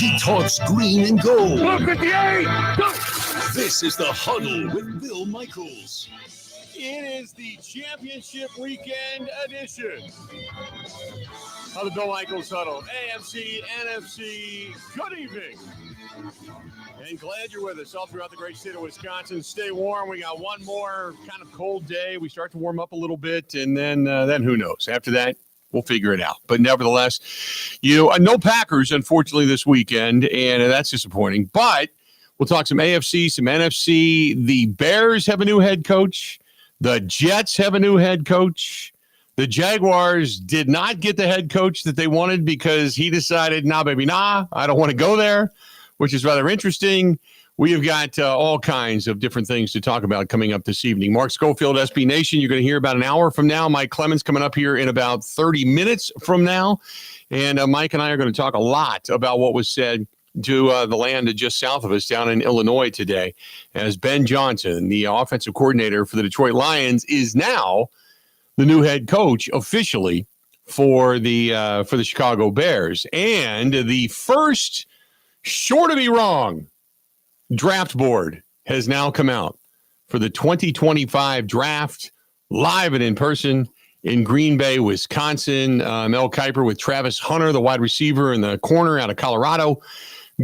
He talks green and gold. Look at the eight. This is the Huddle with Bill Michaels. It is the championship weekend edition of the Bill Michaels Huddle. AFC, NFC, good evening. And glad you're with us all throughout the great state of Wisconsin. Stay warm. We got one more kind of cold day. We start to warm up a little bit, and then who knows? After that, we'll figure it out. But nevertheless, no Packers, unfortunately, this weekend, and that's disappointing. But we'll talk some AFC, some NFC. The Bears have a new head coach. The Jets have a new head coach. The Jaguars did not get the head coach that they wanted because he decided, nah, I don't want to go there, which is rather interesting. We have got all kinds of different things to talk about coming up this evening. Mark Scofield, SBNation, you're going to hear about an hour from now. Mike Clemens coming up here in about 30 minutes from now. And Mike and I are going to talk a lot about what was said to the land just south of us down in Illinois today, as Ben Johnson, the offensive coordinator for the Detroit Lions, is now the new head coach officially for the Chicago Bears. And the first sure to be wrong draft board has now come out for the 2025 draft, live and in person in Green Bay, Wisconsin. Mel Kiper with Travis Hunter, the wide receiver in the corner out of Colorado,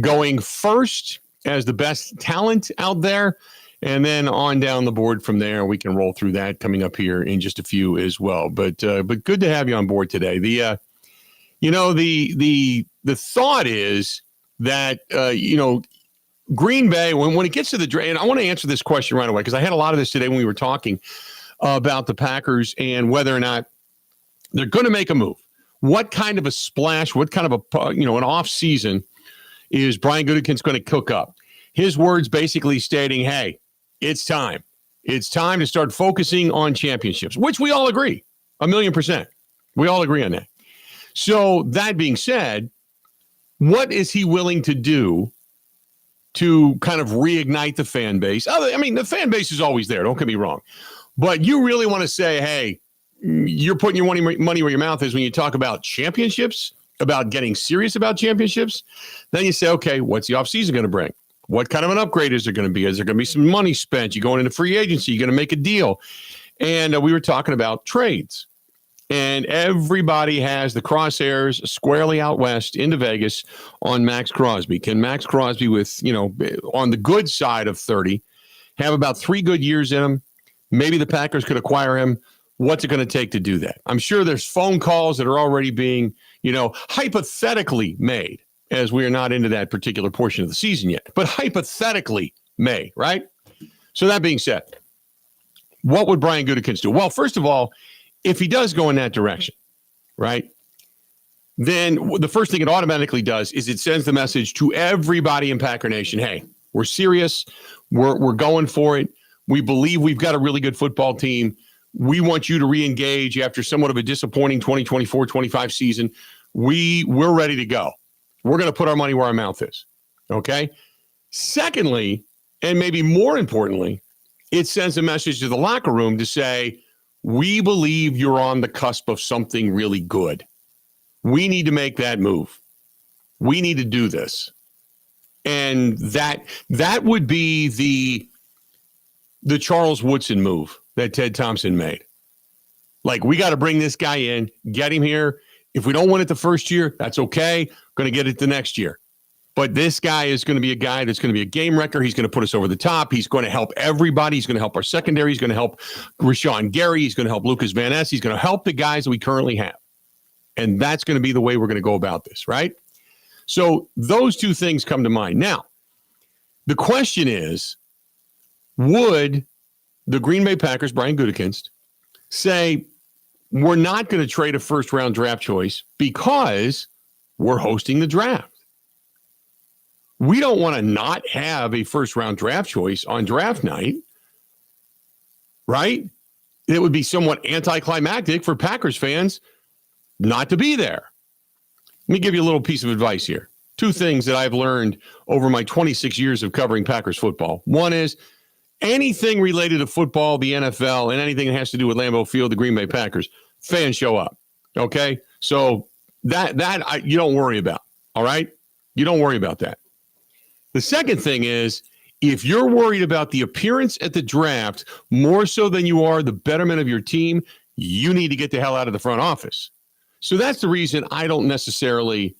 going first as the best talent out there. And then on down the board from there, we can roll through that coming up here in just a few as well. But good to have you on board today. The thought is that, Green Bay, when it gets to the draft, and I want to answer this question right away because I had a lot of this today when we were talking about the Packers and whether or not they're going to make a move. What kind of a splash, what kind of an offseason is Brian Gutekunst going to cook up? His words basically stating, hey, it's time. It's time to start focusing on championships, which we all agree, 1,000,000%. We all agree on that. So that being said, what is he willing to do to kind of reignite the fan base? I mean, the fan base is always there. Don't get me wrong. But you really want to say, hey, you're putting your money where your mouth is when you talk about championships, about getting serious about championships. Then you say, okay, what's the offseason going to bring? What kind of an upgrade is there going to be? Is there going to be some money spent? You're going into free agency. You're going to make a deal. And we were talking about trades. And everybody has the crosshairs squarely out west into Vegas on Max Crosby. Can Max Crosby, with, on the good side of 30, have about 3 good years in him? Maybe the Packers could acquire him. What's it going to take to do that? I'm sure there's phone calls that are already being, hypothetically made, as we are not into that particular portion of the season yet, but hypothetically made, right? So that being said, what would Brian Gutekunst do? Well, first of all, if he does go in that direction, right, then the first thing it automatically does is it sends the message to everybody in Packer Nation, hey, we're serious. We're going for it. We believe we've got a really good football team. We want you to re-engage after somewhat of a disappointing 2024-25 season. We're ready to go. We're going to put our money where our mouth is, okay? Secondly, and maybe more importantly, it sends a message to the locker room to say, we believe you're on the cusp of something really good. We need to make that move. We need to do this. And that would be the Charles Woodson move that Ted Thompson made. Like, we got to bring this guy in, get him here. If we don't win it the first year, that's okay. Going to get it the next year. But this guy is going to be a guy that's going to be a game wrecker. He's going to put us over the top. He's going to help everybody. He's going to help our secondary. He's going to help Rashawn Gary. He's going to help Lucas Van Ness. He's going to help the guys that we currently have. And that's going to be the way we're going to go about this, right? So those two things come to mind. Now, the question is, would the Green Bay Packers, Brian Gutekunst, say, we're not going to trade a first-round draft choice because we're hosting the draft? We don't want to not have a first-round draft choice on draft night, right? It would be somewhat anticlimactic for Packers fans not to be there. Let me give you a little piece of advice here. 2 things that I've learned over my 26 years of covering Packers football. One is anything related to football, the NFL, and anything that has to do with Lambeau Field, the Green Bay Packers, fans show up, okay? So that you don't worry about, all right? You don't worry about that. The second thing is, if you're worried about the appearance at the draft more so than you are the betterment of your team, you need to get the hell out of the front office. So that's the reason I don't necessarily,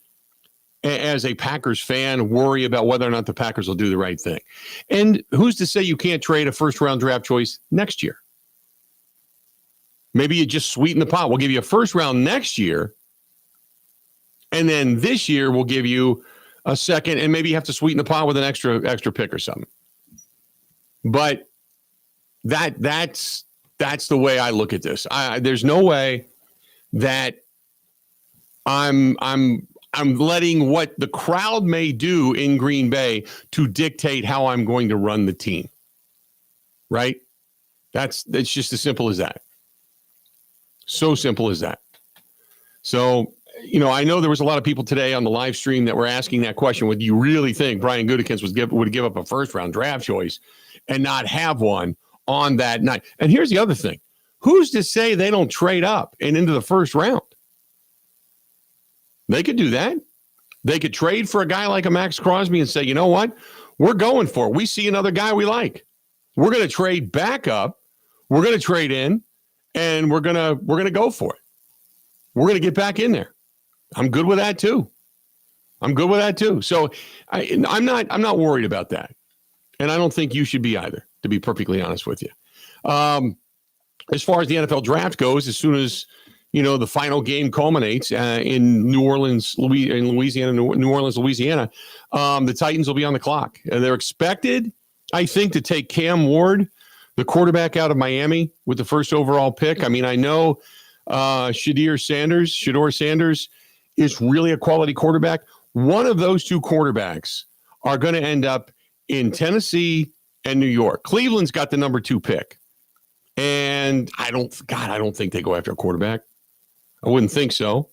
as a Packers fan, worry about whether or not the Packers will do the right thing. And who's to say you can't trade a first-round draft choice next year? Maybe you just sweeten the pot. We'll give you a first round next year, and then this year we'll give you a second, and maybe you have to sweeten the pot with an extra pick or something. But that's the way I look at this. There's no way that I'm letting what the crowd may do in Green Bay to dictate how I'm going to run the team. Right? That's just as simple as that. So simple as that. So, I know there was a lot of people today on the live stream that were asking that question. Would you really think Brian Gutekunst would give up a first-round draft choice and not have one on that night? And here's the other thing. Who's to say they don't trade up and into the first round? They could do that. They could trade for a guy like a Max Crosby and say, you know what? We're going for it. We see another guy we like. We're going to trade back up. We're going to trade in. And we're gonna go for it. We're gonna get back in there. I'm good with that too. So I'm not worried about that, and I don't think you should be either. To be perfectly honest with you, as far as the NFL draft goes, as soon as the final game culminates in New Orleans, Louisiana, the Titans will be on the clock. They're expected, I think, to take Cam Ward, the quarterback out of Miami, with the first overall pick. I mean, I know Shedeur Sanders is really a quality quarterback. One of those two quarterbacks are going to end up in Tennessee and New York. Cleveland's got the number 2 pick. And I don't think they go after a quarterback. I wouldn't think so.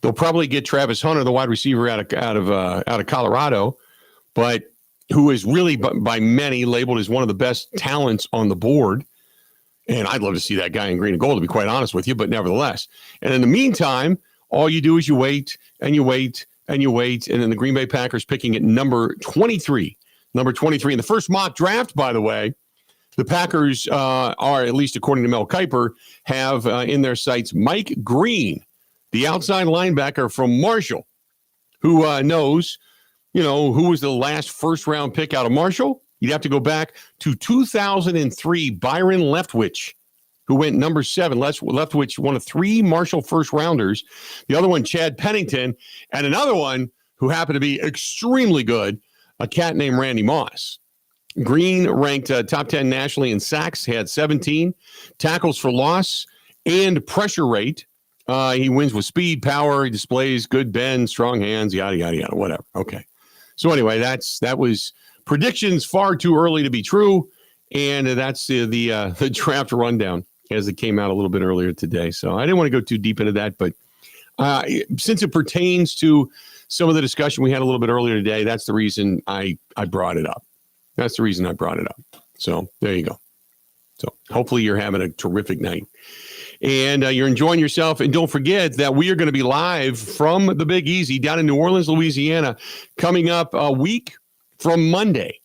They'll probably get Travis Hunter, the wide receiver out of Colorado, but who is really by many labeled as one of the best talents on the board. And I'd love to see that guy in green and gold, to be quite honest with you, but nevertheless. And in the meantime, all you do is you wait and you wait and you wait. And then the Green Bay Packers picking at number 23. In the first mock draft, by the way, the Packers are, at least according to Mel Kiper, have in their sights Mike Green, the outside linebacker from Marshall, who knows who was the last first-round pick out of Marshall? You'd have to go back to 2003, Byron Leftwich, who went number 7. Leftwich, one of 3 Marshall first-rounders. The other one, Chad Pennington, and another one who happened to be extremely good, a cat named Randy Moss. Green ranked top 10 nationally in sacks, had 17, tackles for loss, and pressure rate. He wins with speed, power, he displays good bend, strong hands, yada, yada, yada, whatever. Okay. So anyway, that was predictions far too early to be true, and that's the draft rundown as it came out a little bit earlier today. So I didn't want to go too deep into that, but since it pertains to some of the discussion we had a little bit earlier today, that's the reason I brought it up. So there you go. So hopefully you're having a terrific night. And you're enjoying yourself. And don't forget that we are going to be live from the Big Easy down in New Orleans, Louisiana, coming up a week from Monday.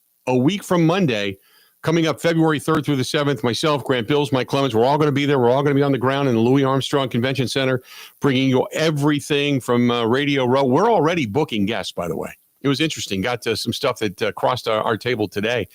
Coming up February 3rd through the 7th, myself, Grant Bills, Mike Clemens, we're all going to be there. We're all going to be on the ground in the Louis Armstrong Convention Center, bringing you everything from Radio Row. We're already booking guests, by the way. It was interesting. Got some stuff that crossed our table today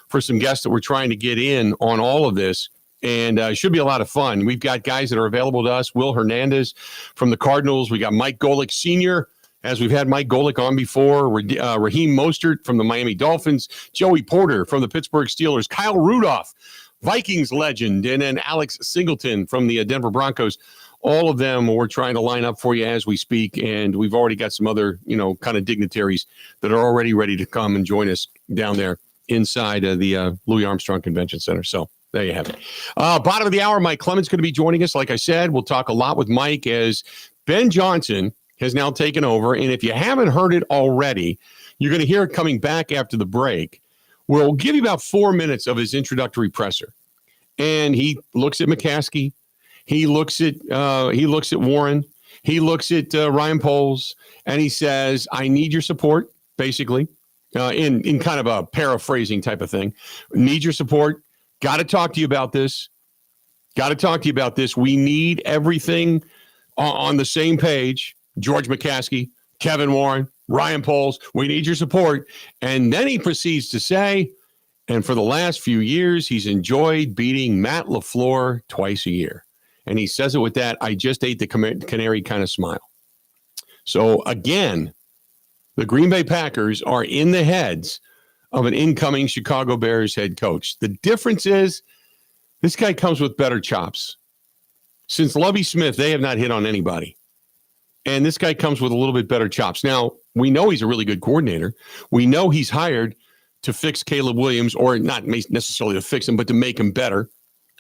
for some guests that we're trying to get in on all of this. And it should be a lot of fun. We've got guys that are available to us. Will Hernandez from the Cardinals. We got Mike Golick Sr., as we've had Mike Golick on before. Raheem Mostert from the Miami Dolphins. Joey Porter from the Pittsburgh Steelers. Kyle Rudolph, Vikings legend. And then Alex Singleton from the Denver Broncos. All of them we're trying to line up for you as we speak. And we've already got some other, kind of dignitaries that are already ready to come and join us down there inside the Louis Armstrong Convention Center. So there you have it. Bottom of the hour, Mike Clemens going to be joining us. Like I said, we'll talk a lot with Mike as Ben Johnson has now taken over. And if you haven't heard it already, you're going to hear it coming back after the break, where we'll give you about 4 minutes of his introductory presser. And he looks at McCaskey. He looks at Warren. he looks at Ryan Poles and he says, I need your support, basically, in kind of a paraphrasing type of thing. Need your support. Got to talk to you about this. We need everything on the same page. George McCaskey, Kevin Warren, Ryan Poles, we need your support. And then he proceeds to say, and for the last few years, he's enjoyed beating Matt LaFleur twice a year. And he says it with that, I just ate the canary kind of smile. So again, the Green Bay Packers are in the heads of an incoming Chicago Bears head coach. The difference is this guy comes with better chops. Since Lovie Smith, they have not hit on anybody. And this guy comes with a little bit better chops. Now, we know he's a really good coordinator. We know he's hired to fix Caleb Williams, or not necessarily to fix him, but to make him better,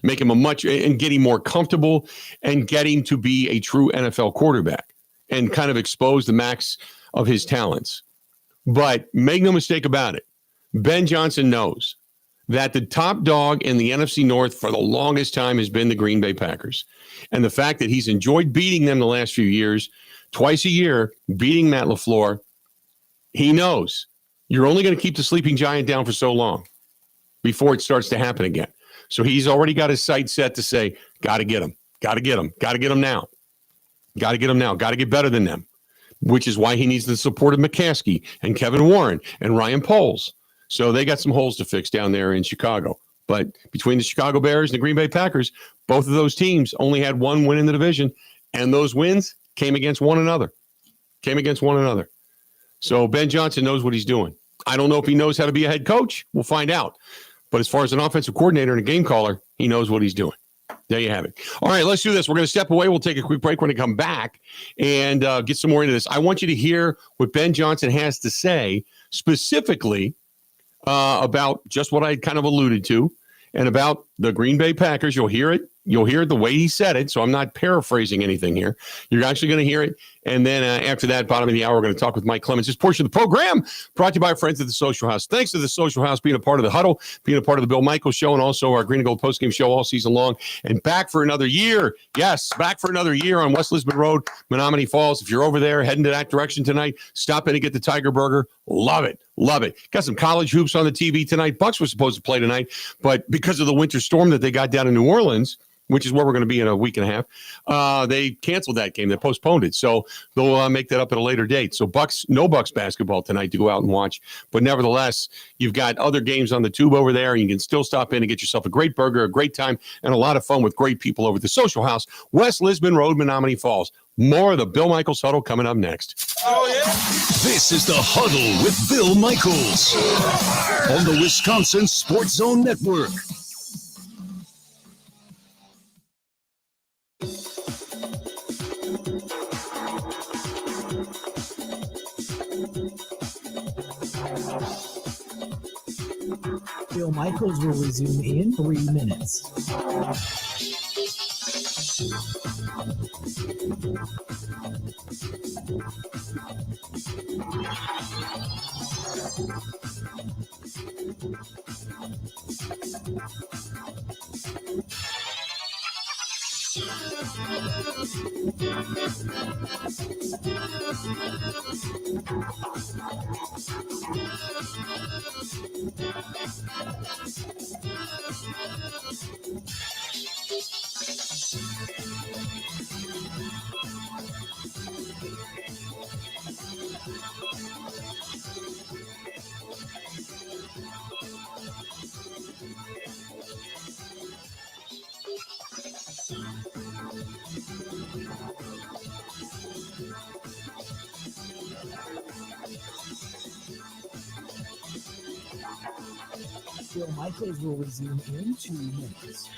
make him and get him more comfortable and get him to be a true NFL quarterback and kind of expose the max of his talents. But make no mistake about it, Ben Johnson knows that the top dog in the NFC North for the longest time has been the Green Bay Packers. And the fact that he's enjoyed beating them the last few years, twice a year, beating Matt LaFleur, he knows you're only going to keep the sleeping giant down for so long before it starts to happen again. So he's already got his sights set to say, got to get him now. Got to get him now. Got to get better than them, which is why he needs the support of McCaskey and Kevin Warren and Ryan Poles. So they got some holes to fix down there in Chicago. But between the Chicago Bears and the Green Bay Packers, both of those teams only had one win in the division, and those wins came against one another. So Ben Johnson knows what he's doing. I don't know if he knows how to be a head coach. We'll find out. But as far as an offensive coordinator and a game caller, he knows what he's doing. There you have it. All right, let's do this. We're going to step away. We'll take a quick break when we come back and get some more into this. I want you to hear what Ben Johnson has to say specifically about just what I kind of alluded to and about the Green Bay Packers. You'll hear it. You'll hear it the way he said it, so I'm not paraphrasing anything here. You're actually going to hear it. And then after that, bottom of the hour, we're going to talk with Mike Clemens. This portion of the program brought to you by our friends at the Social House. Thanks to the Social House being a part of the Huddle, being a part of the Bill Michaels Show, and also our Green and Gold postgame show all season long. And back for another year. Yes, back for another year on West Lisbon Road, Menominee Falls. If you're over there heading to that direction tonight, stop in and get the Tiger Burger. Love it. Got some college hoops on the TV tonight. Bucks were supposed to play tonight, but because of the winter storm that they got down in New Orleans, which is where we're going to be in a week and a half, they canceled that game. They postponed it. So they'll make that up at a later date. So no Bucks basketball tonight to go out and watch. But nevertheless, you've got other games on the tube over there, and you can still stop in and get yourself a great burger, a great time, and a lot of fun with great people over at the Social House, West Lisbon Road, Menominee Falls. More of the Bill Michaels Huddle coming up next. Oh, yeah. This is the Huddle with Bill Michaels on the Wisconsin Sports Zone Network. Bill Michaels will resume in 3 minutes. Bill Michaels will resume in 2 minutes.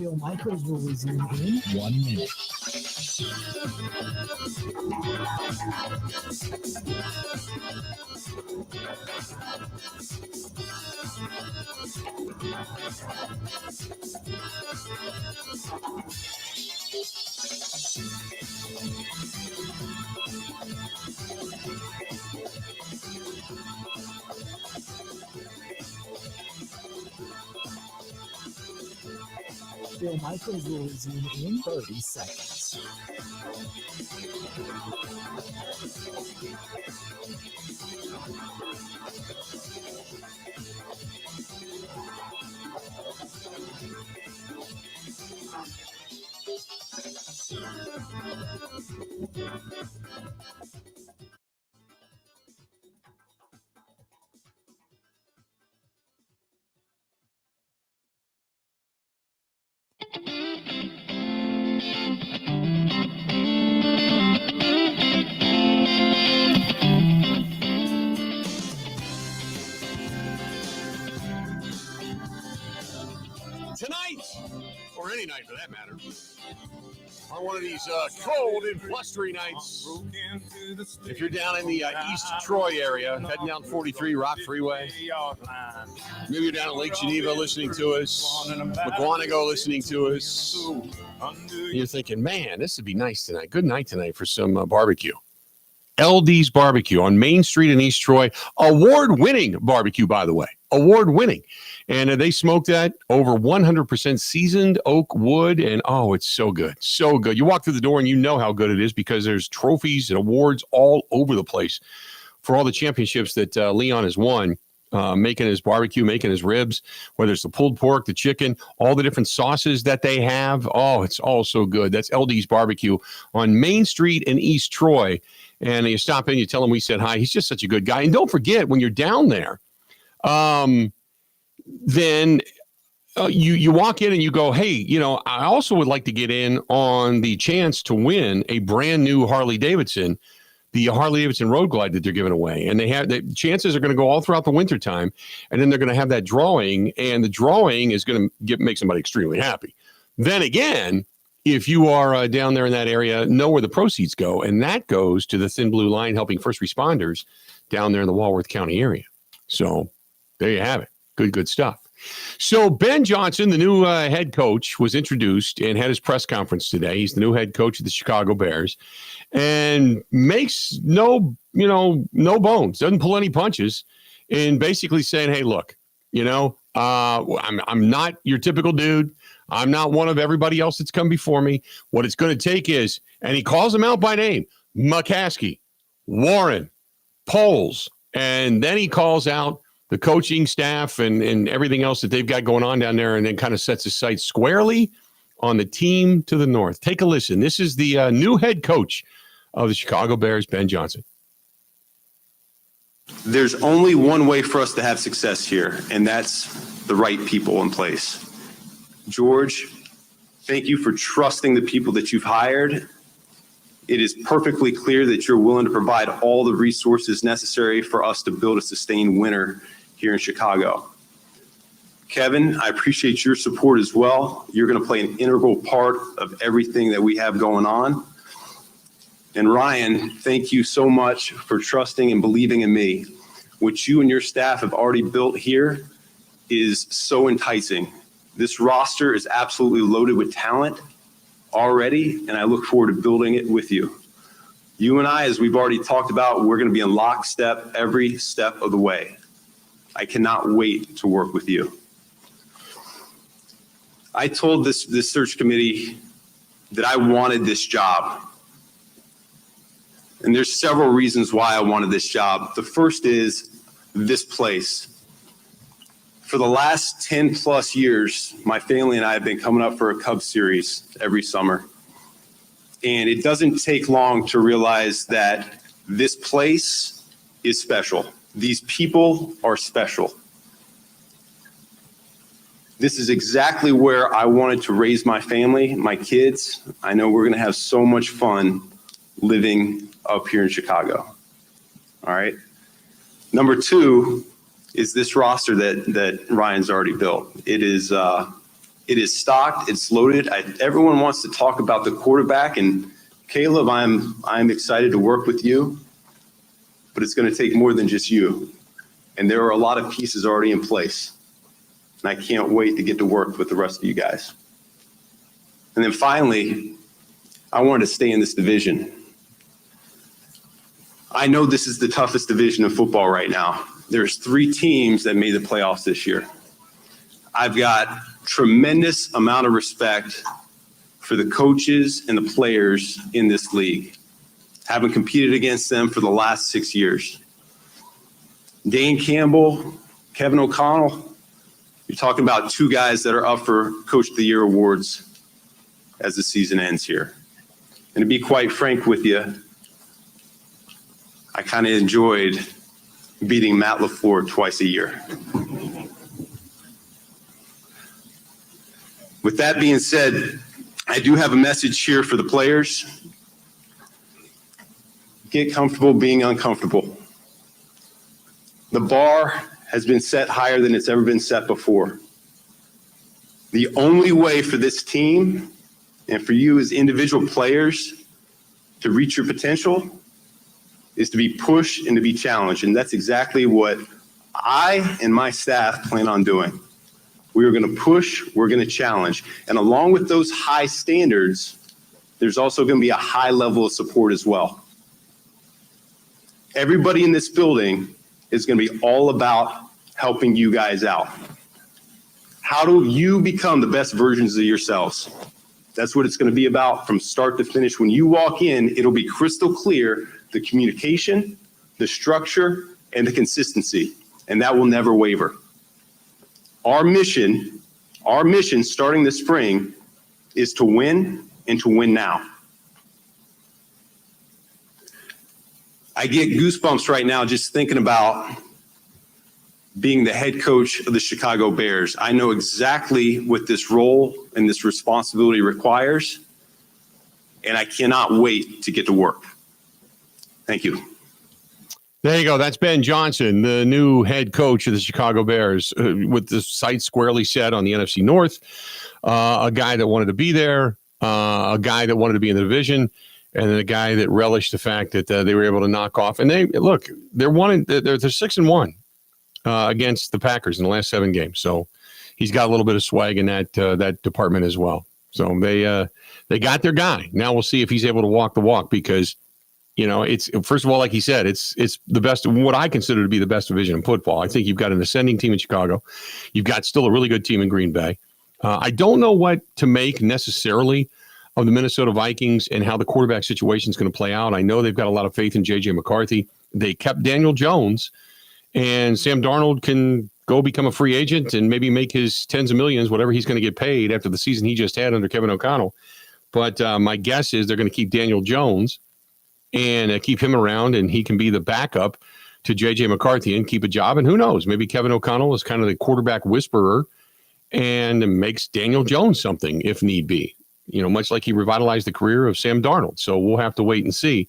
Bill Michaels will resume in 1 minute. Bill Michaels will resume in 30 seconds. Tonight, or any night for that matter, on one of these cold and blustery nights, if you're down in the East Troy area, heading down 43 Rock Freeway, maybe you're down at Lake Geneva listening to us, McGuanago listening to us, you're thinking, man, this would be nice tonight. Good night tonight for some barbecue. LD's Barbecue on Main Street in East Troy. Award-winning barbecue, by the way. Award-winning. And they smoke that over 100% seasoned oak wood. And, oh, it's so good. So good. You walk through the door and you know how good it is because there's trophies and awards all over the place for all the championships that Leon has won. Making his barbecue, making his ribs, whether it's the pulled pork, the chicken, all the different sauces that they have. Oh, it's all so good. That's LD's Barbecue on Main Street in East Troy. And you stop in, you tell him we said hi. He's just such a good guy. And don't forget, when you're down there, then you walk in and you go, hey, I also would like to get in on the chance to win a brand new Harley Davidson, the Harley Davidson Road Glide that they're giving away. And they have the chances are going to go all throughout the wintertime. And then they're going to have that drawing, and the drawing is going to make somebody extremely happy. Then again, if you are down there in that area, know where the proceeds go. And that goes to the Thin Blue Line helping first responders down there in the Walworth County area. So there you have it. Good stuff. So Ben Johnson, the new head coach, was introduced and had his press conference today. He's the new head coach of the Chicago Bears and makes no bones, doesn't pull any punches in basically saying, hey, look, I'm not your typical dude. I'm not one of everybody else that's come before me. What it's going to take is, and he calls them out by name, McCaskey, Warren, Poles, and then he calls out the coaching staff and everything else that they've got going on down there, and then kind of sets his sights squarely on the team to the north. Take a listen. This is the new head coach of the Chicago Bears, Ben Johnson. There's only one way for us to have success here, and that's the right people in place. George, thank you for trusting the people that you've hired. It is perfectly clear that you're willing to provide all the resources necessary for us to build a sustained winner here in Chicago. Kevin, I appreciate your support as well. You're going to play an integral part of everything that we have going on. And Ryan, thank you so much for trusting and believing in me. What you and your staff have already built here is so enticing. This roster is absolutely loaded with talent already, and I look forward to building it with you. You and I, as we've already talked about, we're going to be in lockstep every step of the way. I cannot wait to work with you. I told this search committee that I wanted this job. And there's several reasons why I wanted this job. The first is this place. For the last 10 plus years, my family and I have been coming up for a Cubs series every summer. And it doesn't take long to realize that this place is special. These people are special. This is exactly where I wanted to raise my family, my kids. I know we're going to have so much fun living up here in Chicago. All right. Number two is this roster that Ryan's already built. It It is stocked. It's loaded. Everyone wants to talk about the quarterback. And Caleb, I'm excited to work with you, but it's going to take more than just you. And there are a lot of pieces already in place. And I can't wait to get to work with the rest of you guys. And then finally, I wanted to stay in this division. I know this is the toughest division of football right now. There's 3 teams that made the playoffs this year. I've got tremendous amount of respect for the coaches and the players in this league, having competed against them for the last 6 years. Dane Campbell, Kevin O'Connell, you're talking about 2 guys that are up for Coach of the Year awards as the season ends here. And to be quite frank with you, I kind of enjoyed beating Matt LaFleur twice a year. With that being said, I do have a message here for the players. Get comfortable being uncomfortable. The bar has been set higher than it's ever been set before. The only way for this team and for you as individual players to reach your potential is to be pushed and to be challenged. And that's exactly what I and my staff plan on doing. We are going to push, we're going to challenge. And along with those high standards, there's also going to be a high level of support as well. Everybody in this building is going to be all about helping you guys out. How do you become the best versions of yourselves? That's what it's going to be about from start to finish. When you walk in, it'll be crystal clear, the communication, the structure, and the consistency, and that will never waver. Our mission starting this spring is to win and to win now. I get goosebumps right now just thinking about being the head coach of the Chicago Bears. I know exactly what this role and this responsibility requires, and I cannot wait to get to work. Thank you. There you go. That's Ben Johnson, the new head coach of the Chicago Bears, with the sights squarely set on the NFC North. A guy that wanted to be there, a guy that wanted to be in the division, and then a guy that relished the fact that they were able to knock off. And they're 6-1 against the Packers in the last 7 games. So he's got a little bit of swag in that department as well. So they got their guy. Now we'll see if he's able to walk the walk, because it's, first of all, like he said, it's the best, what I consider to be the best division in football. I think you've got an ascending team in Chicago. You've got still a really good team in Green Bay. I don't know what to make necessarily of the Minnesota Vikings and how the quarterback situation is going to play out. I know they've got a lot of faith in J.J. McCarthy. They kept Daniel Jones, and Sam Darnold can go become a free agent and maybe make his tens of millions, whatever he's going to get paid after the season he just had under Kevin O'Connell. But my guess is they're going to keep Daniel Jones and keep him around, and he can be the backup to J.J. McCarthy and keep a job. And who knows, maybe Kevin O'Connell is kind of the quarterback whisperer and makes Daniel Jones something if need be, much like he revitalized the career of Sam Darnold. So we'll have to wait and see.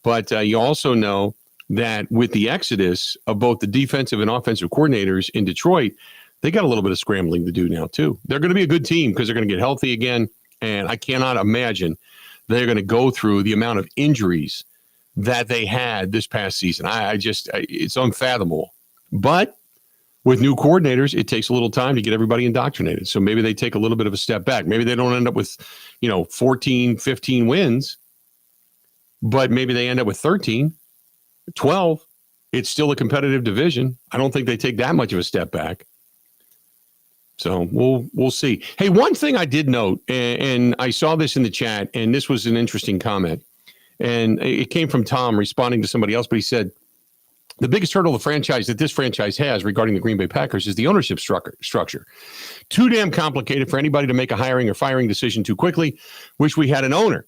But you also know that with the exodus of both the defensive and offensive coordinators in Detroit, they got a little bit of scrambling to do now too. They're going to be a good team because they're going to get healthy again. And I cannot imagine they're going to go through the amount of injuries that they had this past season. It's unfathomable. But with new coordinators, it takes a little time to get everybody indoctrinated. So maybe they take a little bit of a step back. Maybe they don't end up with, 14, 15 wins, but maybe they end up with 13, 12. It's still a competitive division. I don't think they take that much of a step back. So we'll see. Hey, one thing I did note, and I saw this in the chat, and this was an interesting comment, and it came from Tom responding to somebody else, but he said, the biggest hurdle the franchise that this franchise has regarding the Green Bay Packers is the ownership structure. Too damn complicated for anybody to make a hiring or firing decision too quickly. Wish we had an owner.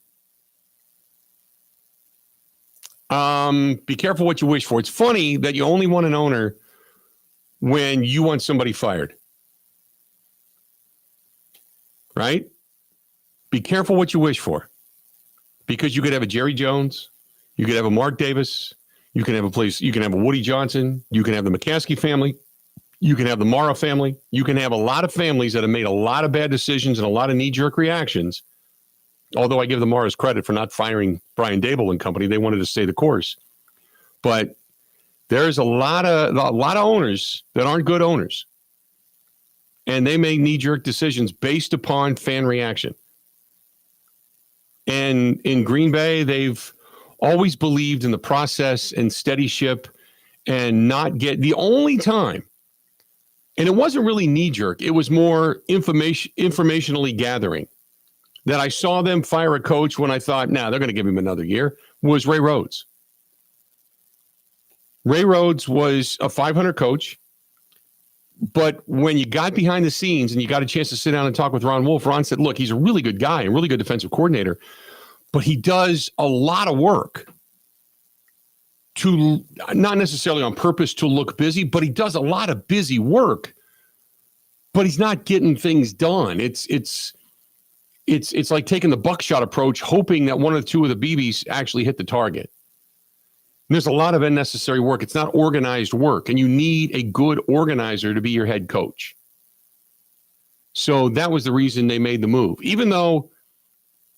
Be careful what you wish for. It's funny that you only want an owner when you want somebody fired. Right? Be careful what you wish for. Because you could have a Jerry Jones, you could have a Mark Davis, you can have a Woody Johnson, you can have the McCaskey family, You can have the Mara family. You can have a lot of families that have made a lot of bad decisions and a lot of knee-jerk reactions. Although I give the Maras credit for not firing Brian Dable and company. They wanted to stay the course. But there's a lot of owners that aren't good owners. And they make knee-jerk decisions based upon fan reaction. And in Green Bay, they've always believed in the process and steady ship and not get the only time. And it wasn't really knee-jerk. It was more informationally gathering. That I saw them fire a coach when I thought, they're going to give him another year, was Ray Rhodes. Ray Rhodes was a 500 coach. But when you got behind the scenes and you got a chance to sit down and talk with Ron Wolf, Ron said, look, he's a really good guy and really good defensive coordinator, but he does a lot of work to not necessarily on purpose to look busy, but he does a lot of busy work, but he's not getting things done. It's like taking the buckshot approach, hoping that one or two of the BBs actually hit the target. And there's a lot of unnecessary work. It's not organized work, and you need a good organizer to be your head coach. So that was the reason they made the move, even though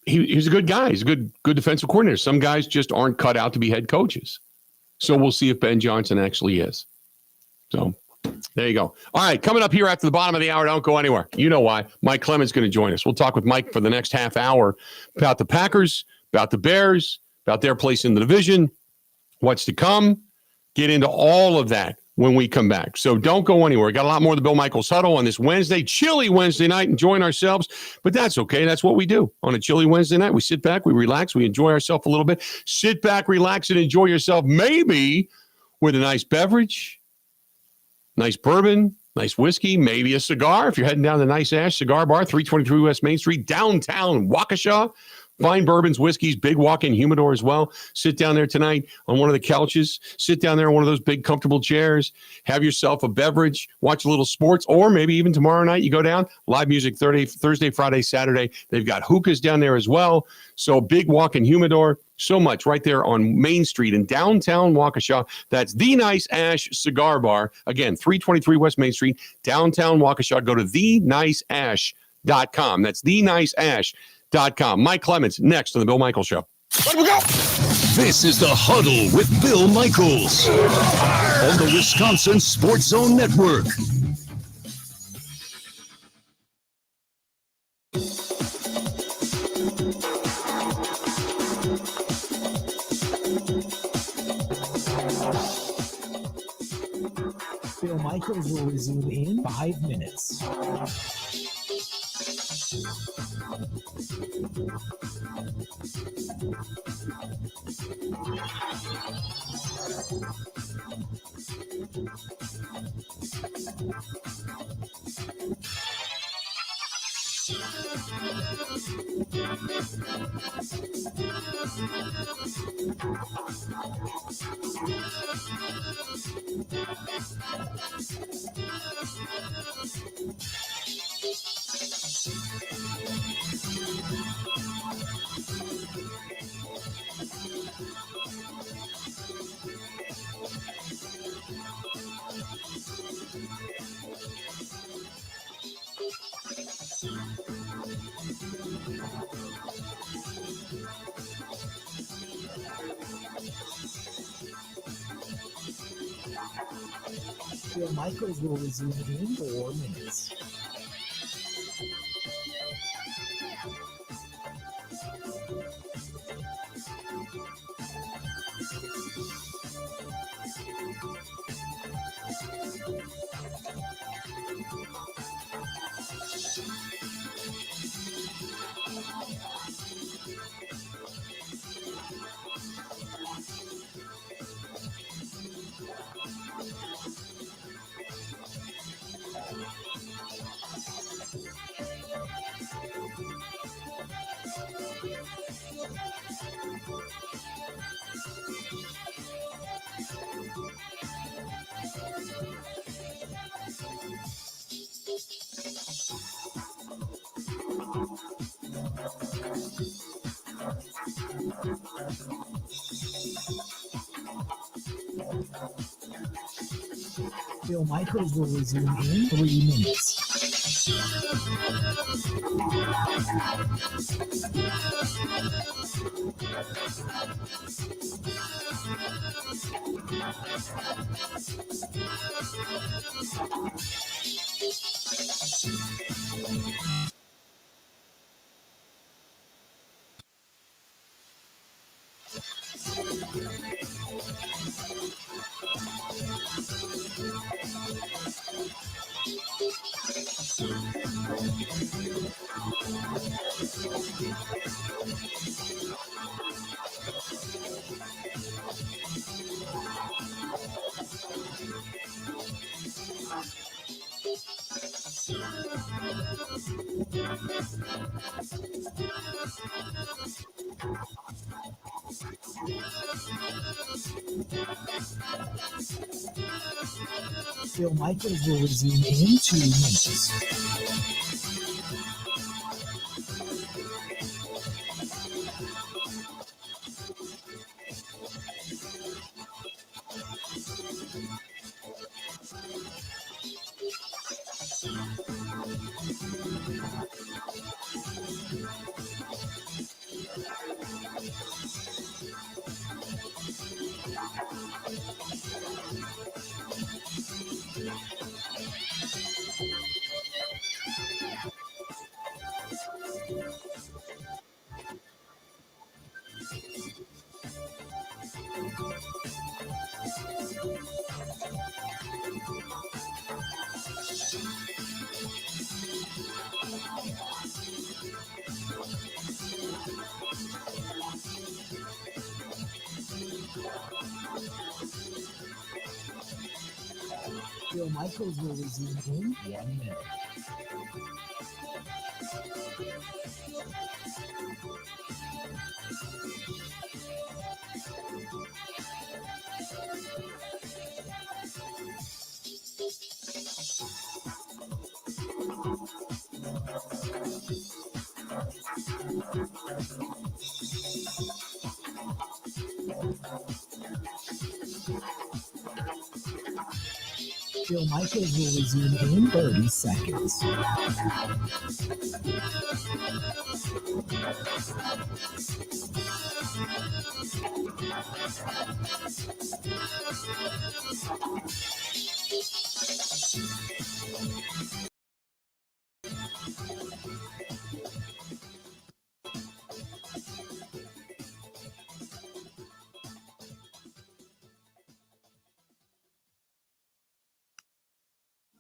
he's a good guy. He's a good defensive coordinator. Some guys just aren't cut out to be head coaches. So we'll see if Ben Johnson actually is. So there you go. All right, coming up here after the bottom of the hour, don't go anywhere. You know why. Mike Clemens is going to join us. We'll talk with Mike for the next half hour about the Packers, about the Bears, about their place in the division, what's to come. Get into all of that when we come back. So don't go anywhere. We got a lot more of the Bill Michaels Huddle on this Wednesday, chilly Wednesday night, enjoying ourselves. But that's okay. That's what we do on a chilly Wednesday night. We sit back, we relax, we enjoy ourselves a little bit. Sit back, relax, and enjoy yourself, maybe with a nice beverage, nice bourbon, nice whiskey, maybe a cigar. If you're heading down to Nice Ash Cigar Bar, 323 West Main Street, downtown Waukesha. Fine bourbons, whiskeys, big walk-in humidor as well. Sit down there tonight on one of the couches. Sit down there on one of those big comfortable chairs. Have yourself a beverage. Watch a little sports. Or maybe even tomorrow night you go down. Live music Thursday, Friday, Saturday. They've got hookahs down there as well. So big walk-in humidor. So much right there on Main Street in downtown Waukesha. That's The Nice Ash Cigar Bar. Again, 323 West Main Street, downtown Waukesha. Go to theniceash.com. That's theniceash.com. Mike Clemens, next on the Bill Michaels Show. Let we go. This is the Huddle with Bill Michaels on the Wisconsin Sports Zone Network. Bill Michaels will resume in 5 minutes. Bill Michaels will resume in 4 minutes. Bill Michaels will resume in 3 minutes. Bill Michaels will resume in 2 minutes. Bill Michaels will resume in 1 minute. Bill Michaels will resume in 30 seconds.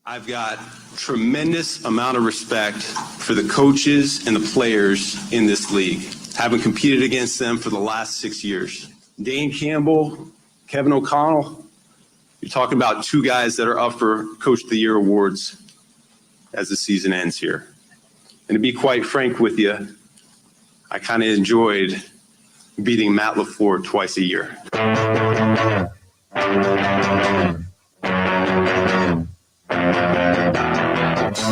I've got tremendous amount of respect for the coaches and the players in this league, having competed against them for the last 6 years. Dane Campbell, Kevin O'Connell, you're talking about two guys that are up for Coach of the Year awards as the season ends here. And to be quite frank with you, I kind of enjoyed beating Matt LaFleur twice a year.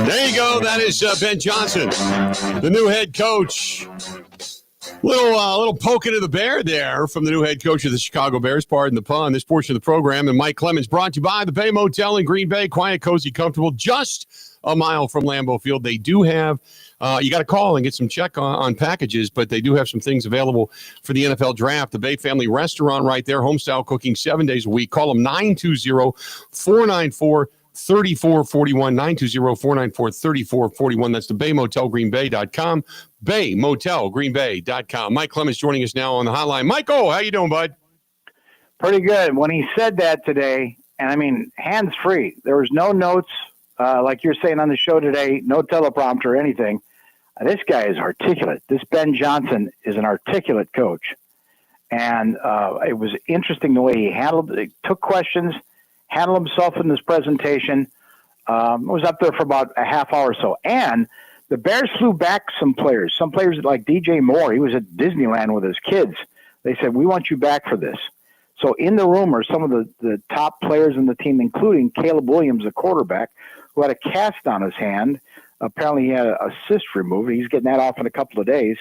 There you go. That is Ben Johnson, the new head coach. Little poke into the bear there from the new head coach of the Chicago Bears. Pardon the pun. This portion of the program, and Mike Clemens, brought to you by the Bay Motel in Green Bay. Quiet, cozy, comfortable, just a mile from Lambeau Field. They do have, you got to call and get some check on packages, but they do have some things available for the NFL draft. The Bay Family Restaurant right there, home-style cooking 7 days a week. Call them 920-494-3441, 920-494-3441. That's the BayMotelGreenBay.com, BayMotelGreenBay.com. Mike Clemens joining us now on the hotline. Michael, how you doing, bud? Pretty good. When he said that today, and I mean, hands-free, there was no notes, like you're saying on the show today, no teleprompter or anything. This guy is articulate. This Ben Johnson is an articulate coach. And it was interesting the way he took questions, handled himself in this presentation. Was up there for about a half hour or so. And the Bears flew back some players like DJ Moore. He was at Disneyland with his kids. They said, we want you back for this. So in the room are some of the top players in the team, including Caleb Williams, the quarterback, who had a cast on his hand. Apparently he had a cyst removed. He's getting that off in a couple of days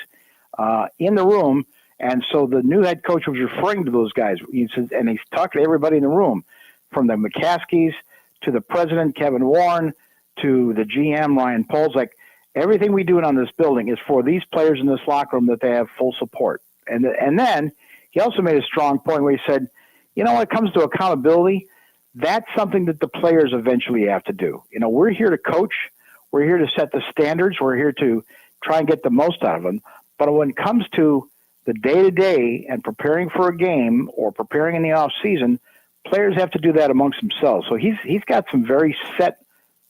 in the room. And so the new head coach was referring to those guys. He says, and he's talking to everybody in the room, from the McCaskies to the president, Kevin Warren, to the GM, Ryan Poles. Like, everything we do on this building is for these players in this locker room that they have full support. And then he also made a strong point where he said, when it comes to accountability, that's something that the players eventually have to do. We're here to coach. We're here to set the standards. We're here to try and get the most out of them. But when it comes to the day-to-day and preparing for a game or preparing in the offseason, players have to do that amongst themselves. So he's got some very set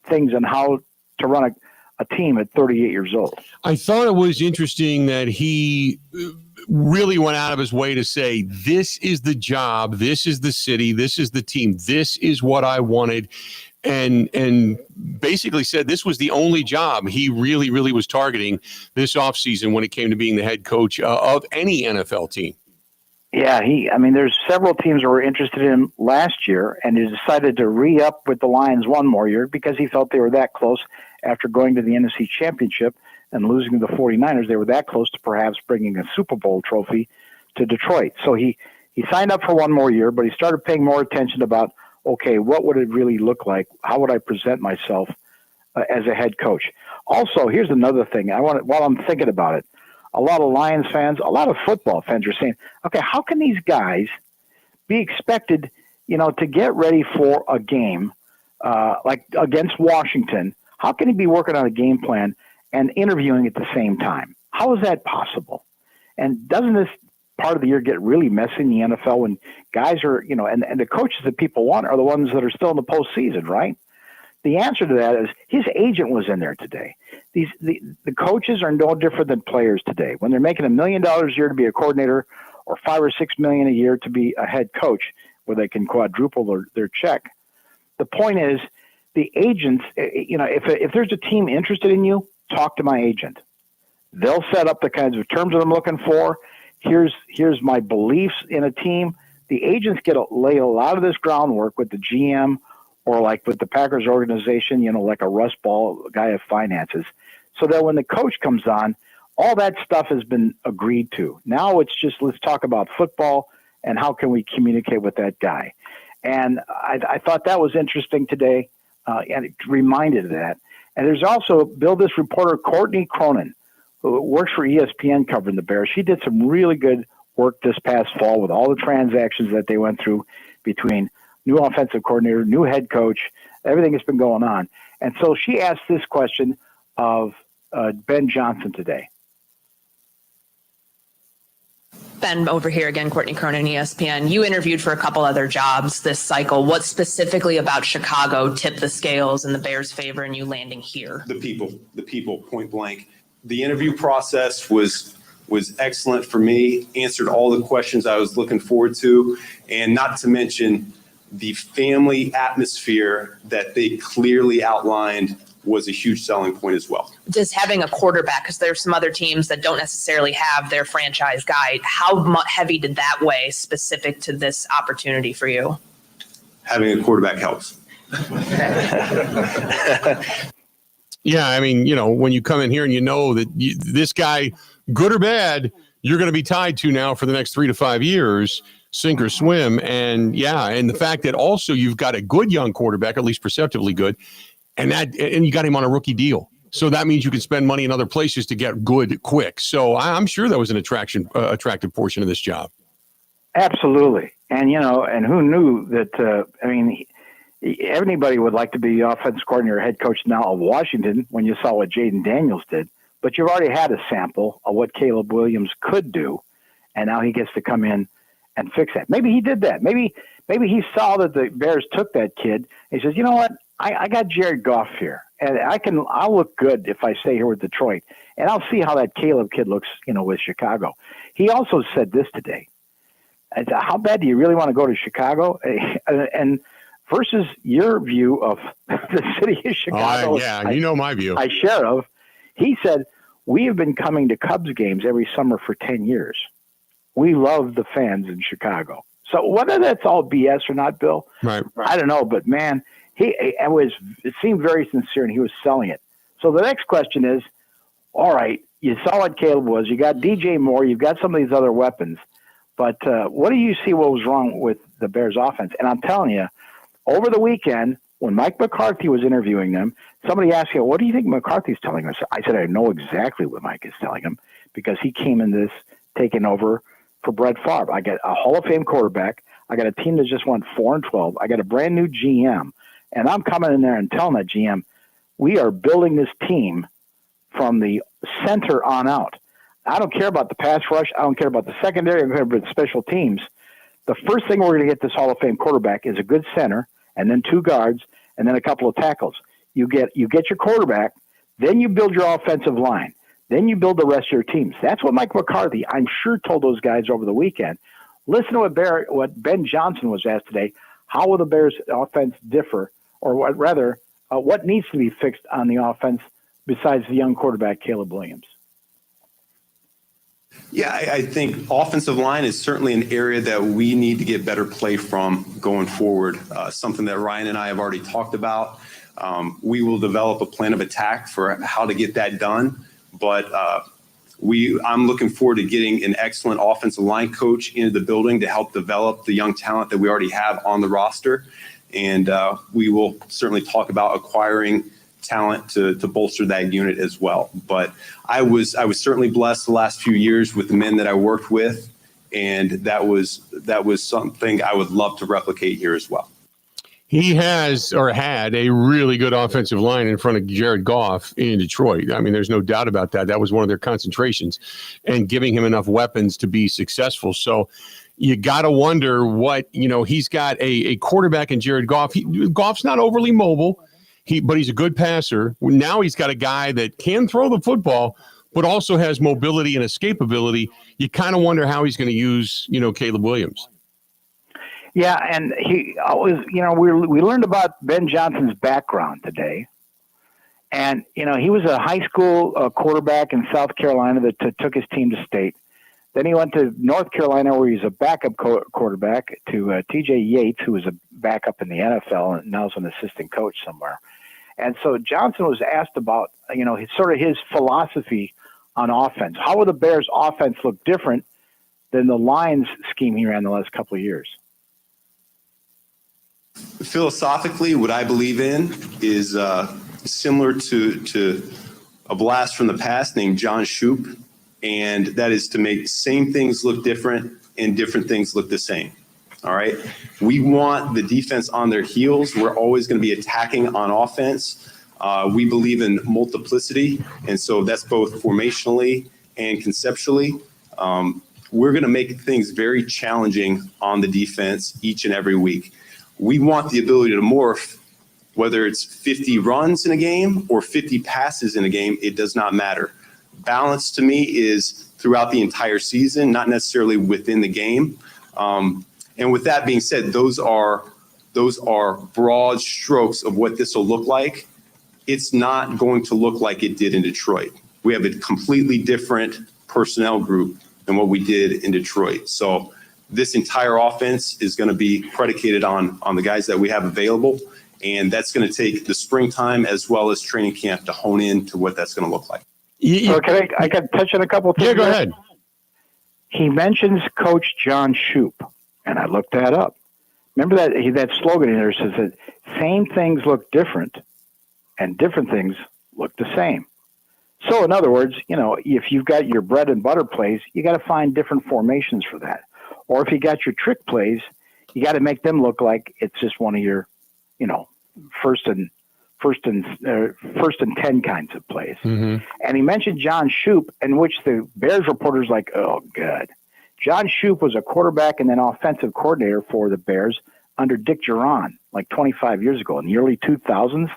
things on how to run a team at 38 years old. I thought it was interesting that he really went out of his way to say, this is the job, this is the city, this is the team, this is what I wanted. And basically said this was the only job he really, really was targeting this offseason when it came to being the head coach of any NFL team. Yeah, there's several teams that were interested in him last year, and he decided to re-up with the Lions one more year because he felt they were that close after going to the NFC Championship and losing to the 49ers. They were that close to perhaps bringing a Super Bowl trophy to Detroit. So he signed up for one more year, but he started paying more attention about, okay, what would it really look like? How would I present myself as a head coach? Also, here's another thing. While I'm thinking about it, a lot of Lions fans, a lot of football fans are saying, okay, how can these guys be expected, to get ready for a game like against Washington? How can he be working on a game plan and interviewing at the same time? How is that possible? And doesn't this part of the year get really messy in the NFL when guys are, and the coaches that people want are the ones that are still in the postseason, right? The answer to that is his agent was in there today. The coaches are no different than players today. When they're making $1 million a year to be a coordinator or $5 or $6 million a year to be a head coach, where they can quadruple their check. The point is, the agents, if there's a team interested in you, talk to my agent. They'll set up the kinds of terms that I'm looking for. Here's my beliefs in a team. The agents lay a lot of this groundwork with the GM or like with the Packers organization, like a Russ Ball, a guy of finances, so that when the coach comes on, all that stuff has been agreed to. Now it's just, let's talk about football and how can we communicate with that guy. And I thought that was interesting today, and it reminded of that. And there's also this reporter, Courtney Cronin, who works for ESPN covering the Bears. She did some really good work this past fall with all the transactions that they went through between new offensive coordinator, new head coach, everything that's been going on. And so she asked this question of Ben Johnson today. Ben, over here again, Courtney Cronin, ESPN. You interviewed for a couple other jobs this cycle. What specifically about Chicago tipped the scales in the Bears' favor in you landing here? The people, point blank. The interview process was excellent for me, answered all the questions I was looking forward to, and not to mention the family atmosphere that they clearly outlined was a huge selling point as well. Just having a quarterback, because there's some other teams that don't necessarily have their franchise guy. How heavy did that weigh specific to this opportunity for you? Having a quarterback helps. Yeah, when you come in here and that this guy, good or bad, you're going to be tied to now for the next 3 to 5 years, sink or swim. And the fact that also you've got a good young quarterback, at least perceptively good, and you got him on a rookie deal. So that means you can spend money in other places to get good quick. So I'm sure that was an attractive portion of this job. Absolutely. And, and who knew that, everybody would like to be the offensive coordinator or head coach now of Washington when you saw what Jaden Daniels did. But you've already had a sample of what Caleb Williams could do, and now he gets to come in and fix that. Maybe he did that. Maybe he saw that the Bears took that kid. And he says, you know what? I got Jared Goff here, and I'll look good if I stay here with Detroit, and I'll see how that Caleb kid looks, with Chicago. He also said this today. How bad do you really want to go to Chicago? And versus your view of the city of Chicago. My view. I share of. He said, we have been coming to Cubs games every summer for 10 years. We love the fans in Chicago. So whether that's all BS or not, Bill, right. I don't know. But, man, it seemed very sincere, and he was selling it. So the next question is, all right, you saw what Caleb was. You got DJ Moore. You've got some of these other weapons. But what do you see what was wrong with the Bears offense? And I'm telling you, over the weekend, when Mike McCarthy was interviewing them, somebody asked him, what do you think McCarthy's telling us? I said, I know exactly what Mike is telling him because he came in this taking over for Brett Favre. I got a Hall of Fame quarterback. I got a team that just went 4-12. I got a brand new GM, and I'm coming in there and telling that GM, we are building this team from the center on out. I don't care about the pass rush. I don't care about the secondary. I don't care about the special teams. The first thing we're going to get this Hall of Fame quarterback is a good center, and then 2 guards, and then a couple of tackles. You get your quarterback, then you build your offensive line, then you build the rest of your teams. That's what Mike McCarthy, I'm sure, told those guys over the weekend. Listen to what Ben Johnson was asked today. How will the Bears' offense differ, or what needs to be fixed on the offense besides the young quarterback Caleb Williams? Yeah, I think offensive line is certainly an area that we need to get better play from going forward. Something that Ryan and I have already talked about. We will develop a plan of attack for how to get that done. But I'm looking forward to getting an excellent offensive line coach into the building to help develop the young talent that we already have on the roster. And we will certainly talk about acquiring talent to bolster that unit as well. But I was certainly blessed the last few years with the men that I worked with, and that was something I would love to replicate here as well. He has or had a really good offensive line in front of Jared Goff in Detroit. I mean, there's no doubt about that. That was one of their concentrations, and giving him enough weapons to be successful. So you got to wonder what, he's got a quarterback in Jared Goff. Goff's not overly mobile, but he's a good passer. Now he's got a guy that can throw the football, but also has mobility and escapability. You kind of wonder how he's going to use, Caleb Williams. Yeah, and he always, we learned about Ben Johnson's background today. And, he was a high school quarterback in South Carolina that took his team to state. Then he went to North Carolina where he's a backup quarterback to T.J. Yates, who was a backup in the NFL and now is an assistant coach somewhere. And so Johnson was asked about, his philosophy on offense. How will the Bears' offense look different than the Lions scheme he ran the last couple of years? Philosophically, what I believe in is similar to a blast from the past named John Shoop, and that is to make same things look different and different things look the same. All right. We want the defense on their heels. We're always going to be attacking on offense. We believe in multiplicity, and so that's both formationally and conceptually. We're going to make things very challenging on the defense each and every week. We want the ability to morph, whether it's 50 runs in a game or 50 passes in a game, it does not matter. Balance to me is throughout the entire season, not necessarily within the game. And with that being said, those are broad strokes of what this will look like. It's not going to look like it did in Detroit. We have a completely different personnel group than what we did in Detroit. So this entire offense is going to be predicated on the guys that we have available. And that's going to take the springtime as well as training camp to hone in to what that's going to look like. So I can touch on a couple of things? Yeah, go ahead. He mentions Coach John Shoop, and I looked that up. Remember that slogan in there says that same things look different and different things look the same. So in other words, if you've got your bread and butter plays, you got to find different formations for that. Or if you got your trick plays, you got to make them look like it's just one of your, first and 10 kinds of plays. Mm-hmm. And he mentioned John Shoop, in which the Bears reporters like, oh, good. John Shoop was a quarterback and then offensive coordinator for the Bears under Dick Duran, like 25 years ago in the early 2000s.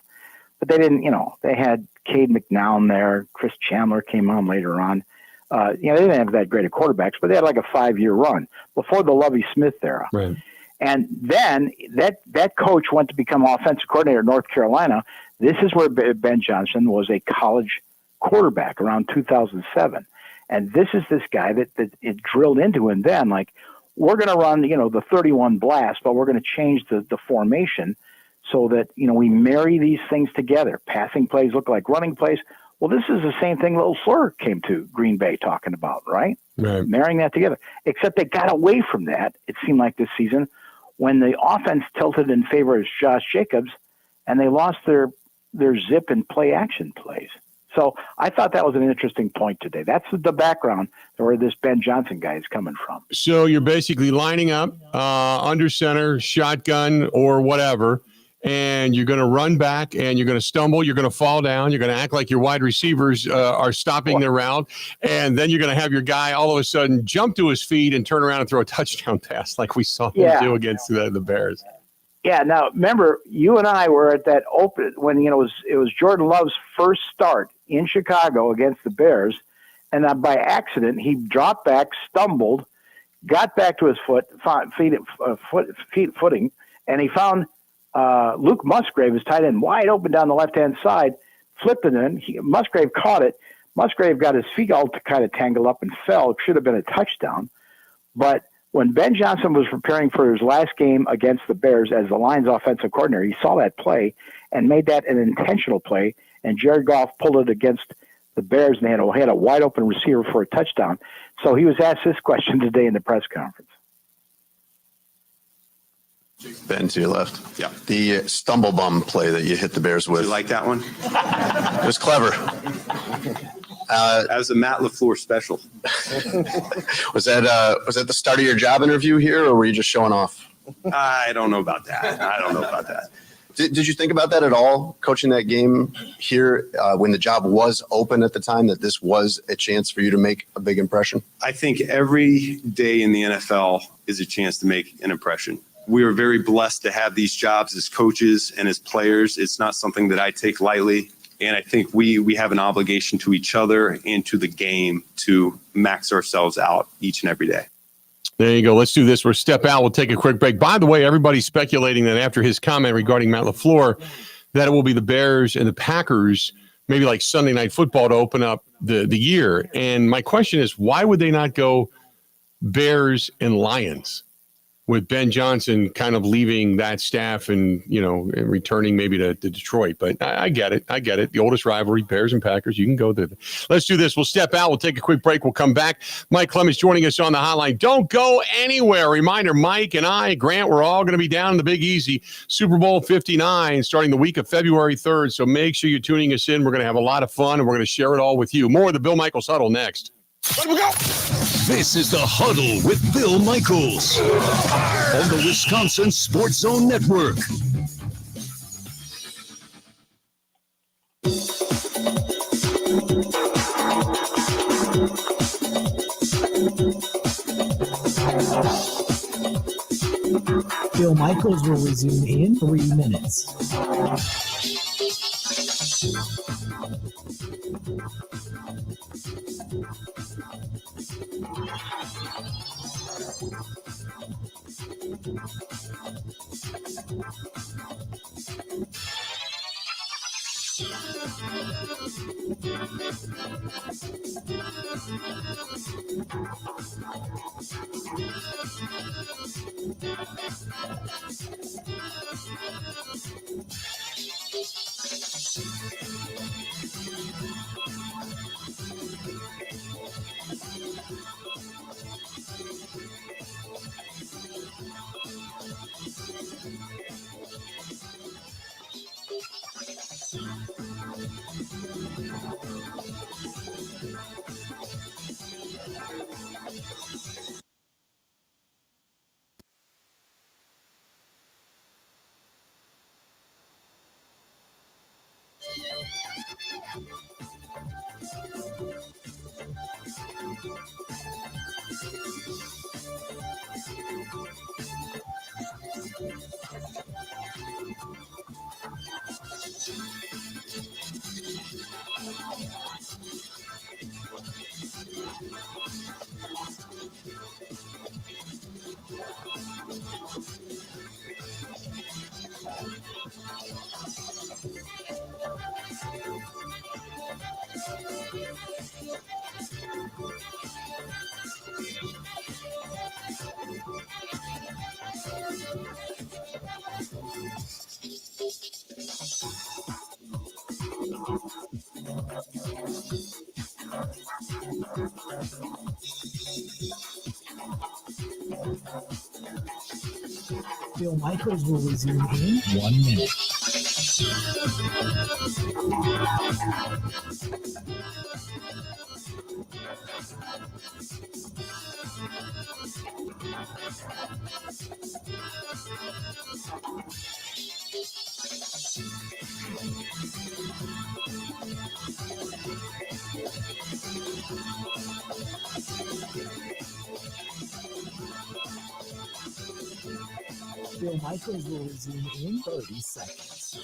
But they didn't, they had Cade McNown there. Chris Chandler came on later on. They didn't have that great of quarterbacks, but they had like a 5-year run before the Lovie Smith era. Right. And then that coach went to become offensive coordinator in North Carolina. This is where Ben Johnson was a college quarterback around 2007. And this is this guy that it drilled into him then, like, we're going to run, the 31 blast, but we're going to change the formation so that, we marry these things together. Passing plays look like running plays. Well, this is the same thing Little Slur came to Green Bay talking about, right? Marrying that together. Except they got away from that, it seemed like this season, when the offense tilted in favor of Josh Jacobs, and they lost their zip and play action plays. So I thought that was an interesting point today. That's the background where this Ben Johnson guy is coming from. So you're basically lining up under center, shotgun, or whatever, and you're going to run back, and you're going to stumble, you're going to fall down, you're going to act like your wide receivers are stopping their route, and then you're going to have your guy all of a sudden jump to his feet and turn around and throw a touchdown pass like we saw him do against the Bears. Yeah. Now, remember, you and I were at that open when it was Jordan Love's first start in Chicago against the Bears, and by accident he dropped back, stumbled, got back to his footing, and he found Luke Musgrave, his tight end, wide open down the left-hand side, flipped it in. Musgrave caught it. Musgrave got his feet all kind of tangled up and fell. It should have been a touchdown, but when Ben Johnson was preparing for his last game against the Bears as the Lions offensive coordinator, he saw that play and made that an intentional play, and Jared Goff pulled it against the Bears, and they had a wide open receiver for a touchdown. So he was asked this question today in the press conference. Ben, to your left. Yeah. The stumble bum play that you hit the Bears with. Did you like that one? It was clever. That was a Matt LaFleur special. Was that the start of your job interview here, or were you just showing off? I don't know about that. Did you think about that at all, coaching that game here when the job was open at the time, that this was a chance for you to make a big impression? I think every day in the NFL is a chance to make an impression. We are very blessed to have these jobs as coaches and as players. It's not something that I take lightly. And I think we have an obligation to each other and to the game to max ourselves out each and every day. There you go. Let's do this. We'll step out. We'll take a quick break. By the way, everybody's speculating that after his comment regarding Matt LaFleur, that it will be the Bears and the Packers, maybe like Sunday Night Football, to open up the year. And my question is, why would they not go Bears and Lions, with Ben Johnson kind of leaving that staff and and returning maybe to Detroit? But I get it. The oldest rivalry, Bears and Packers. You can go there. Let's do this. We'll step out. We'll take a quick break. We'll come back. Mike Clemens joining us on the hotline. Don't go anywhere. Reminder, Mike and I, Grant, we're all going to be down in the Big Easy, Super Bowl 59, starting the week of February 3rd. So make sure you're tuning us in. We're going to have a lot of fun, and we're going to share it all with you. More of the Bill Michaels Huddle next. Let we go. This is the Huddle with Bill Michaels on the Wisconsin Sports Zone Network. Bill Michaels will resume in 3 minutes. Bill Michaels will resume in 1 minute. Bill Michaels will resume in 30 seconds.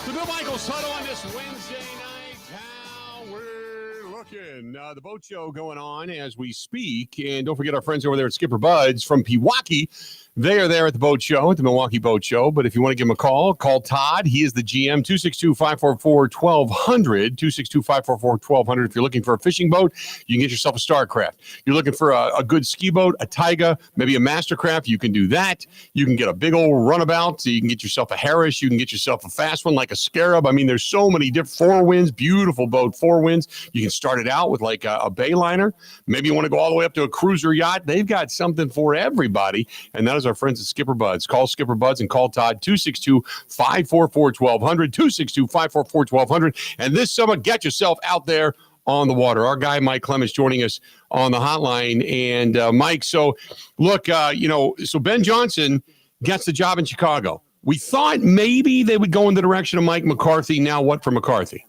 The Bill Michaels Huddle on this Wednesday night. How we're looking. The boat show going on as we speak. And don't forget our friends over there at Skipper Buds from Pewaukee. They are there at the boat show, at the Milwaukee Boat Show. But if you want to give them a call Todd. He is the GM, 262-544-1200, 262-544-1200. If you're looking for a fishing boat, you can get yourself a Starcraft. You're looking for a good ski boat, a Taiga, maybe a Mastercraft, you can do that. You can get a big old runabout. So you can get yourself a Harris. You can get yourself a fast one like a Scarab. I mean, there's so many different 4 winds, beautiful boat, 4 winds. You can start it out with like a Bayliner. Maybe you want to go all the way up to a cruiser yacht. They've got something for everybody. And that is our friends at Skipper Buds. Call Skipper Buds and call Todd, 262-544-1200, 262-544-1200. And this summer, get yourself out there on the water. Our guy, Mike Clemens, joining us on the hotline. And Mike, so look, so Ben Johnson gets the job in Chicago. We thought maybe they would go in the direction of Mike McCarthy. Now what for McCarthy?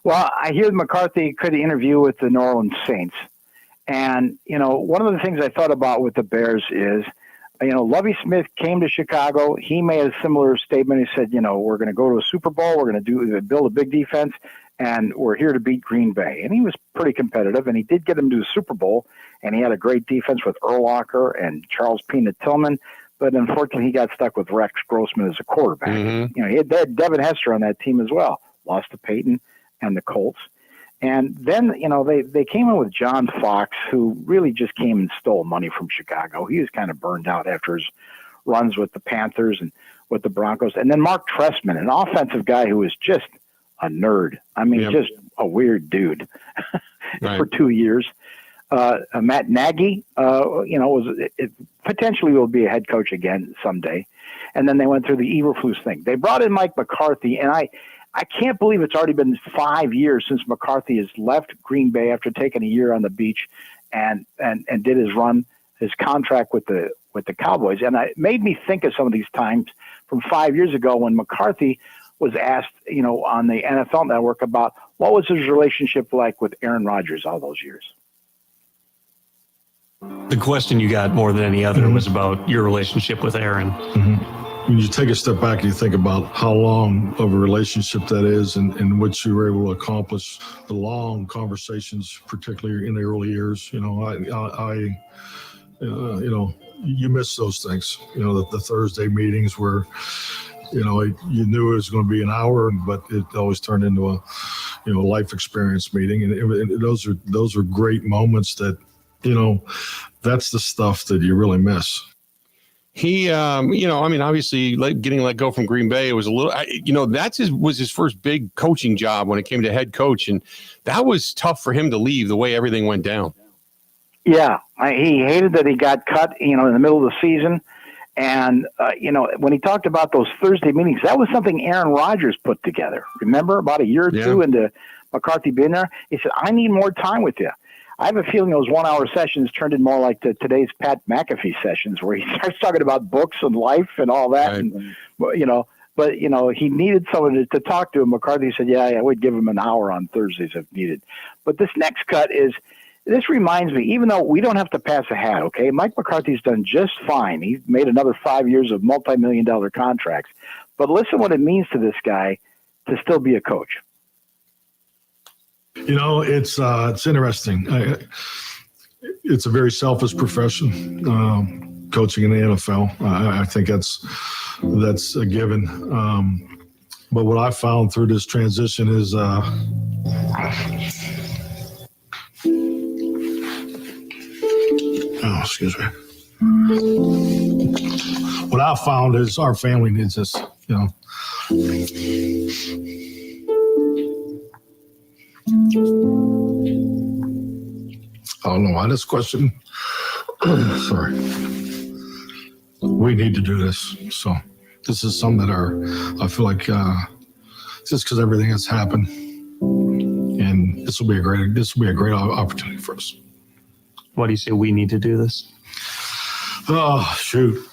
Well, I hear McCarthy could interview with the New Orleans Saints. And, one of the things I thought about with the Bears is, Lovie Smith came to Chicago. He made a similar statement. He said, we're going to go to a Super Bowl. We're going to build a big defense, and we're here to beat Green Bay. And he was pretty competitive, and he did get them to the Super Bowl, and he had a great defense with Urlacher and Charles Peanut Tillman. But unfortunately, he got stuck with Rex Grossman as a quarterback. Mm-hmm. He had Devin Hester on that team as well. Lost to Peyton and the Colts. And then, they came in with John Fox, who really just came and stole money from Chicago. He was kind of burned out after his runs with the Panthers and with the Broncos. And then Mark Trestman, an offensive guy who was just a nerd. I mean, just a weird dude for 2 years. Matt Nagy, potentially will be a head coach again someday. And then they went through the Eberflus thing. They brought in Mike McCarthy, and I can't believe it's already been 5 years since McCarthy has left Green Bay after taking a year on the beach and did his contract with the Cowboys. And it made me think of some of these times from 5 years ago when McCarthy was asked, on the NFL Network about what was his relationship like with Aaron Rodgers all those years. The question you got more than any other was about your relationship with Aaron. Mm-hmm. When you take a step back and you think about how long of a relationship that is and what you were able to accomplish, the long conversations, particularly in the early years, you miss those things, the Thursday meetings where, you knew it was going to be an hour, but it always turned into a, life experience meeting. And those are great moments that, that's the stuff that you really miss. He, obviously getting let go from Green Bay, it was a little, was his first big coaching job when it came to head coach. And that was tough for him to leave the way everything went down. Yeah. He hated that he got cut, in the middle of the season. And, when he talked about those Thursday meetings, that was something Aaron Rodgers put together. Remember, about a year or two into McCarthy being there? He said, I need more time with you. I have a feeling those 1 hour sessions turned in more like today's Pat McAfee sessions where he starts talking about books and life and all that. Right. And, but he needed someone to talk to him. McCarthy said, yeah, we'd give him an hour on Thursdays if needed. But this next cut this reminds me, even though we don't have to pass a hat, okay, Mike McCarthy's done just fine. He's made another 5 years of multi-million-dollar contracts. But listen what it means to this guy to still be a coach. It's interesting. It's a very selfish profession. coaching in the NFL. I think that's a given. But what I found through this transition is excuse me. What I found is our family needs this, I don't know why this question. Sorry. We need to do this. So this is something that I feel like just because everything has happened, and this will be a great opportunity for us. Why do you say we need to do this? Oh, shoot.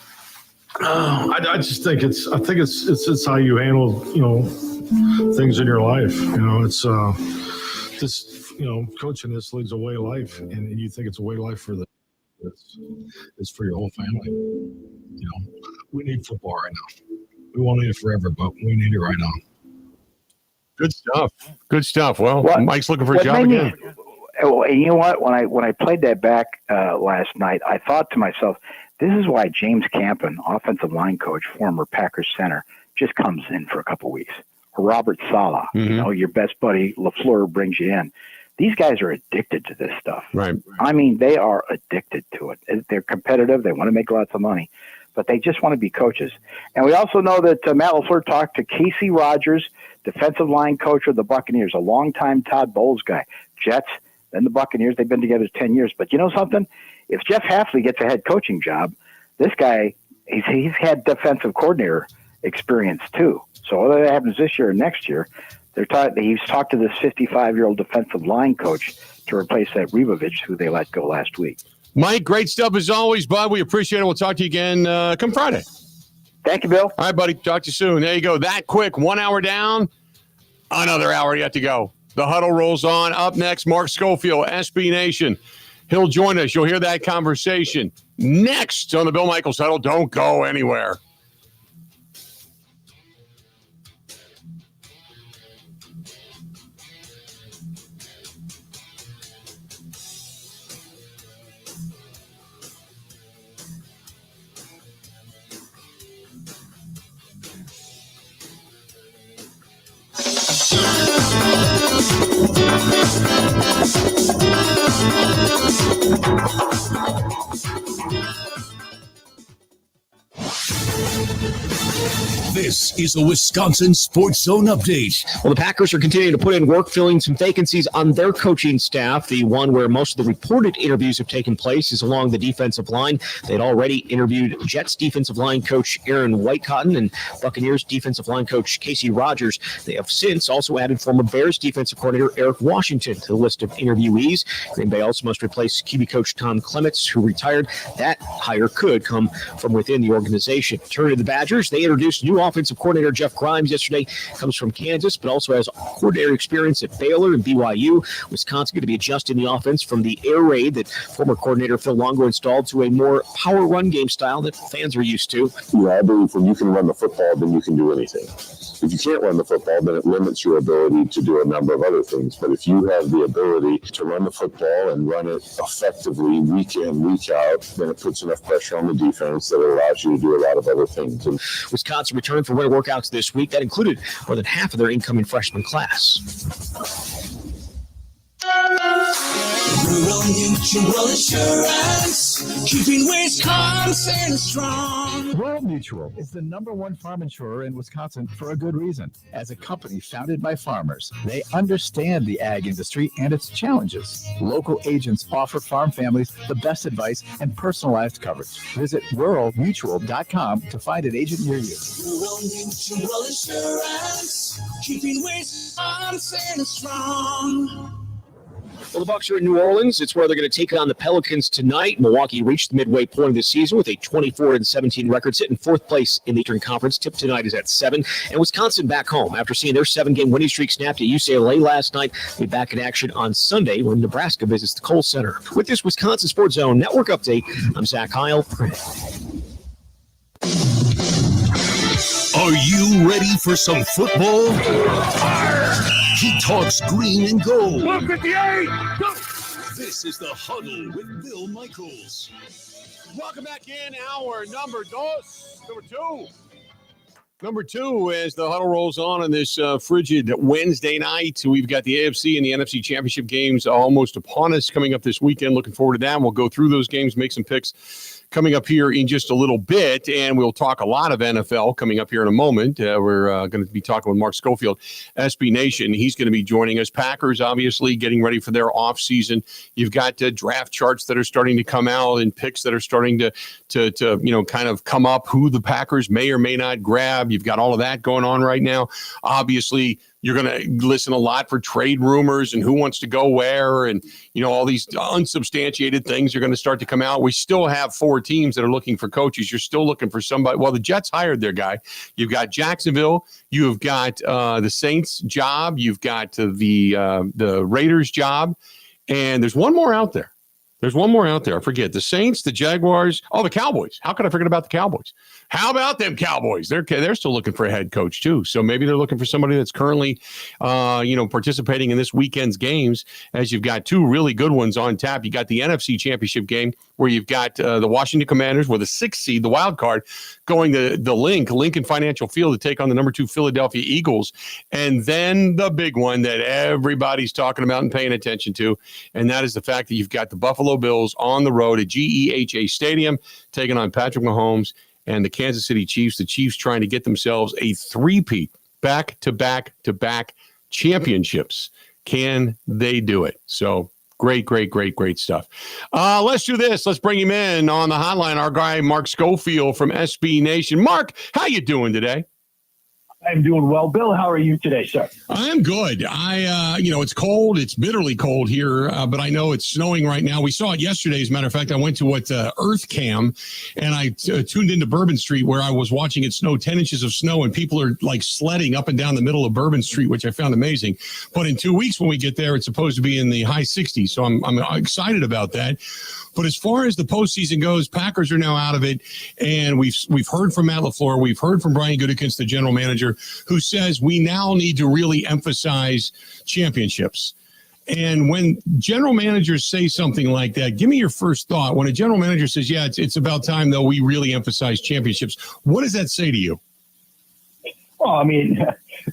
I just think it's how you handle, things in your life. It's this, coaching this league's a way of life, and you think it's a way of life for it's for your whole family. We need football right now. We won't need it forever, but we need it right now. Good stuff. Good stuff. Well, Mike's looking for a job again. And you know what? When I played that back last night, I thought to myself, this is why James Campen, offensive line coach, former Packers center, just comes in for a couple weeks. Or Robert Saleh, your best buddy LaFleur brings you in. These guys are addicted to this stuff. Right. I mean, they are addicted to it. They're competitive. They want to make lots of money, but they just want to be coaches. And we also know that Matt LaFleur talked to Casey Rogers, defensive line coach of the Buccaneers, a longtime Todd Bowles guy. Jets, then the Buccaneers. They've been together 10 years. But you know something? If Jeff Hafley gets a head coaching job, this guy, he's had defensive coordinator experience too. So whether that happens this year or next year, he's talked to this 55-year-old defensive line coach to replace that Rebovich, who they let go last week. Mike, great stuff as always, bud. We appreciate it. We'll talk to you again come Friday. Thank you, Bill. All right, buddy. Talk to you soon. There you go. That quick. 1 hour down. Another hour yet to go. The Huddle rolls on. Up next, Mark Scofield, SB Nation. He'll join us. You'll hear that conversation next on the Bill Michaels Huddle. Don't go anywhere. This is a Wisconsin Sports Zone update. Well, the Packers are continuing to put in work filling some vacancies on their coaching staff. The one where most of the reported interviews have taken place is along the defensive line. They'd already interviewed Jets defensive line coach Aaron Whitecotton and Buccaneers defensive line coach Casey Rogers. They have since also added former Bears defensive coordinator Eric Washington to the list of interviewees. Green Bay also must replace QB coach Tom Clemens, who retired. That hire could come from within the organization. Turning to the Badgers, they introduced new offensive coordinator Jeff Grimes yesterday. Comes from Kansas, but also has coordinator experience at Baylor and BYU. Wisconsin going to be adjusting the offense from the air raid that former coordinator Phil Longo installed to a more power run game style that fans are used to. I believe when you can run the football, then you can do anything. If you can't run the football, then it limits your ability to do a number of other things. But if you have the ability to run the football and run it effectively week in, week out, then it puts enough pressure on the defense that it allows you to do a lot of other things. And Wisconsin returned for winter workouts this week. That included more than half of their incoming freshman class. Rural Mutual Insurance, keeping Wisconsin strong. Rural Mutual is the #1 farm insurer in Wisconsin for a good reason. As a company founded by farmers, they understand the ag industry and its challenges. Local agents offer farm families the best advice and personalized coverage. Visit ruralmutual.com to find an agent near you. Rural Mutual Insurance, keeping Wisconsin strong. Well, the Bucs are in New Orleans. It's where they're going to take on the Pelicans tonight. Milwaukee reached the midway point of the season with a 24-17 record, sitting fourth place in the Eastern Conference. Tip tonight is at 7. And Wisconsin back home after seeing their 7-game winning streak snapped at UCLA last night. They'll be back in action on Sunday when Nebraska visits the Kohl Center. With this Wisconsin Sports Zone Network update, I'm Zach Heil. Are you ready for some football? He talks green and gold. 158! This is the Huddle with Bill Michaels. Welcome back in our number two. Number two, as the huddle rolls on this frigid Wednesday night, we've got the AFC and the NFC Championship games almost upon us coming up this weekend. Looking forward to that. We'll go through those games, make some picks coming up here in just a little bit, and we'll talk a lot of NFL coming up here in a moment. We're going to be talking with Mark Scofield, SBNation. He's going to be joining us. Packers, obviously, getting ready for their offseason. You've got draft charts that are starting to come out and picks that are starting to kind of come up, who the Packers may or may not grab. You've got all of that going on right now. Obviously, you're going to listen a lot for trade rumors and who wants to go where, and all these unsubstantiated things are going to start to come out. We still have 4 teams that are looking for coaches. You're still looking for somebody. Well, the Jets hired their guy. You've got Jacksonville. You've got the Saints job. You've got the Raiders job, and there's one more out there. I forget. The Saints, the Jaguars, the Cowboys. How could I forget about the Cowboys? How about them Cowboys? They're still looking for a head coach too. So maybe they're looking for somebody that's currently, participating in this weekend's games. As you've got 2 really good ones on tap. You got the NFC Championship game where you've got the Washington Commanders with a 6th seed, the wild card, going to the Lincoln Financial Field to take on the number 2 Philadelphia Eagles, and then the big one that everybody's talking about and paying attention to, and that is the fact that you've got the Buffalo Bills on the road at GEHA Stadium taking on Patrick Mahomes and the Kansas City Chiefs. The Chiefs trying to get themselves a 3-peat, back-to-back championships. Can they do it? So great stuff. Let's do this. Let's bring him in on the hotline. Our guy, Mark Scofield from SBNation. Mark, how you doing today? I'm doing well. Bill, how are you today, sir? I'm good. It's cold. It's bitterly cold here, but I know it's snowing right now. We saw it yesterday. As a matter of fact, I went to Earth Cam, and I tuned into Bourbon Street where I was watching it snow, 10 inches of snow, and people are like sledding up and down the middle of Bourbon Street, which I found amazing. But in 2 weeks when we get there, it's supposed to be in the high 60s. So I'm excited about that. But as far as the postseason goes, Packers are now out of it, and we've heard from Matt LaFleur, we've heard from Brian Gutekunst, the general manager, who says we now need to really emphasize championships. And when general managers say something like that, give me your first thought. When a general manager says, yeah, it's about time, though, we really emphasize championships, what does that say to you? Well, I mean,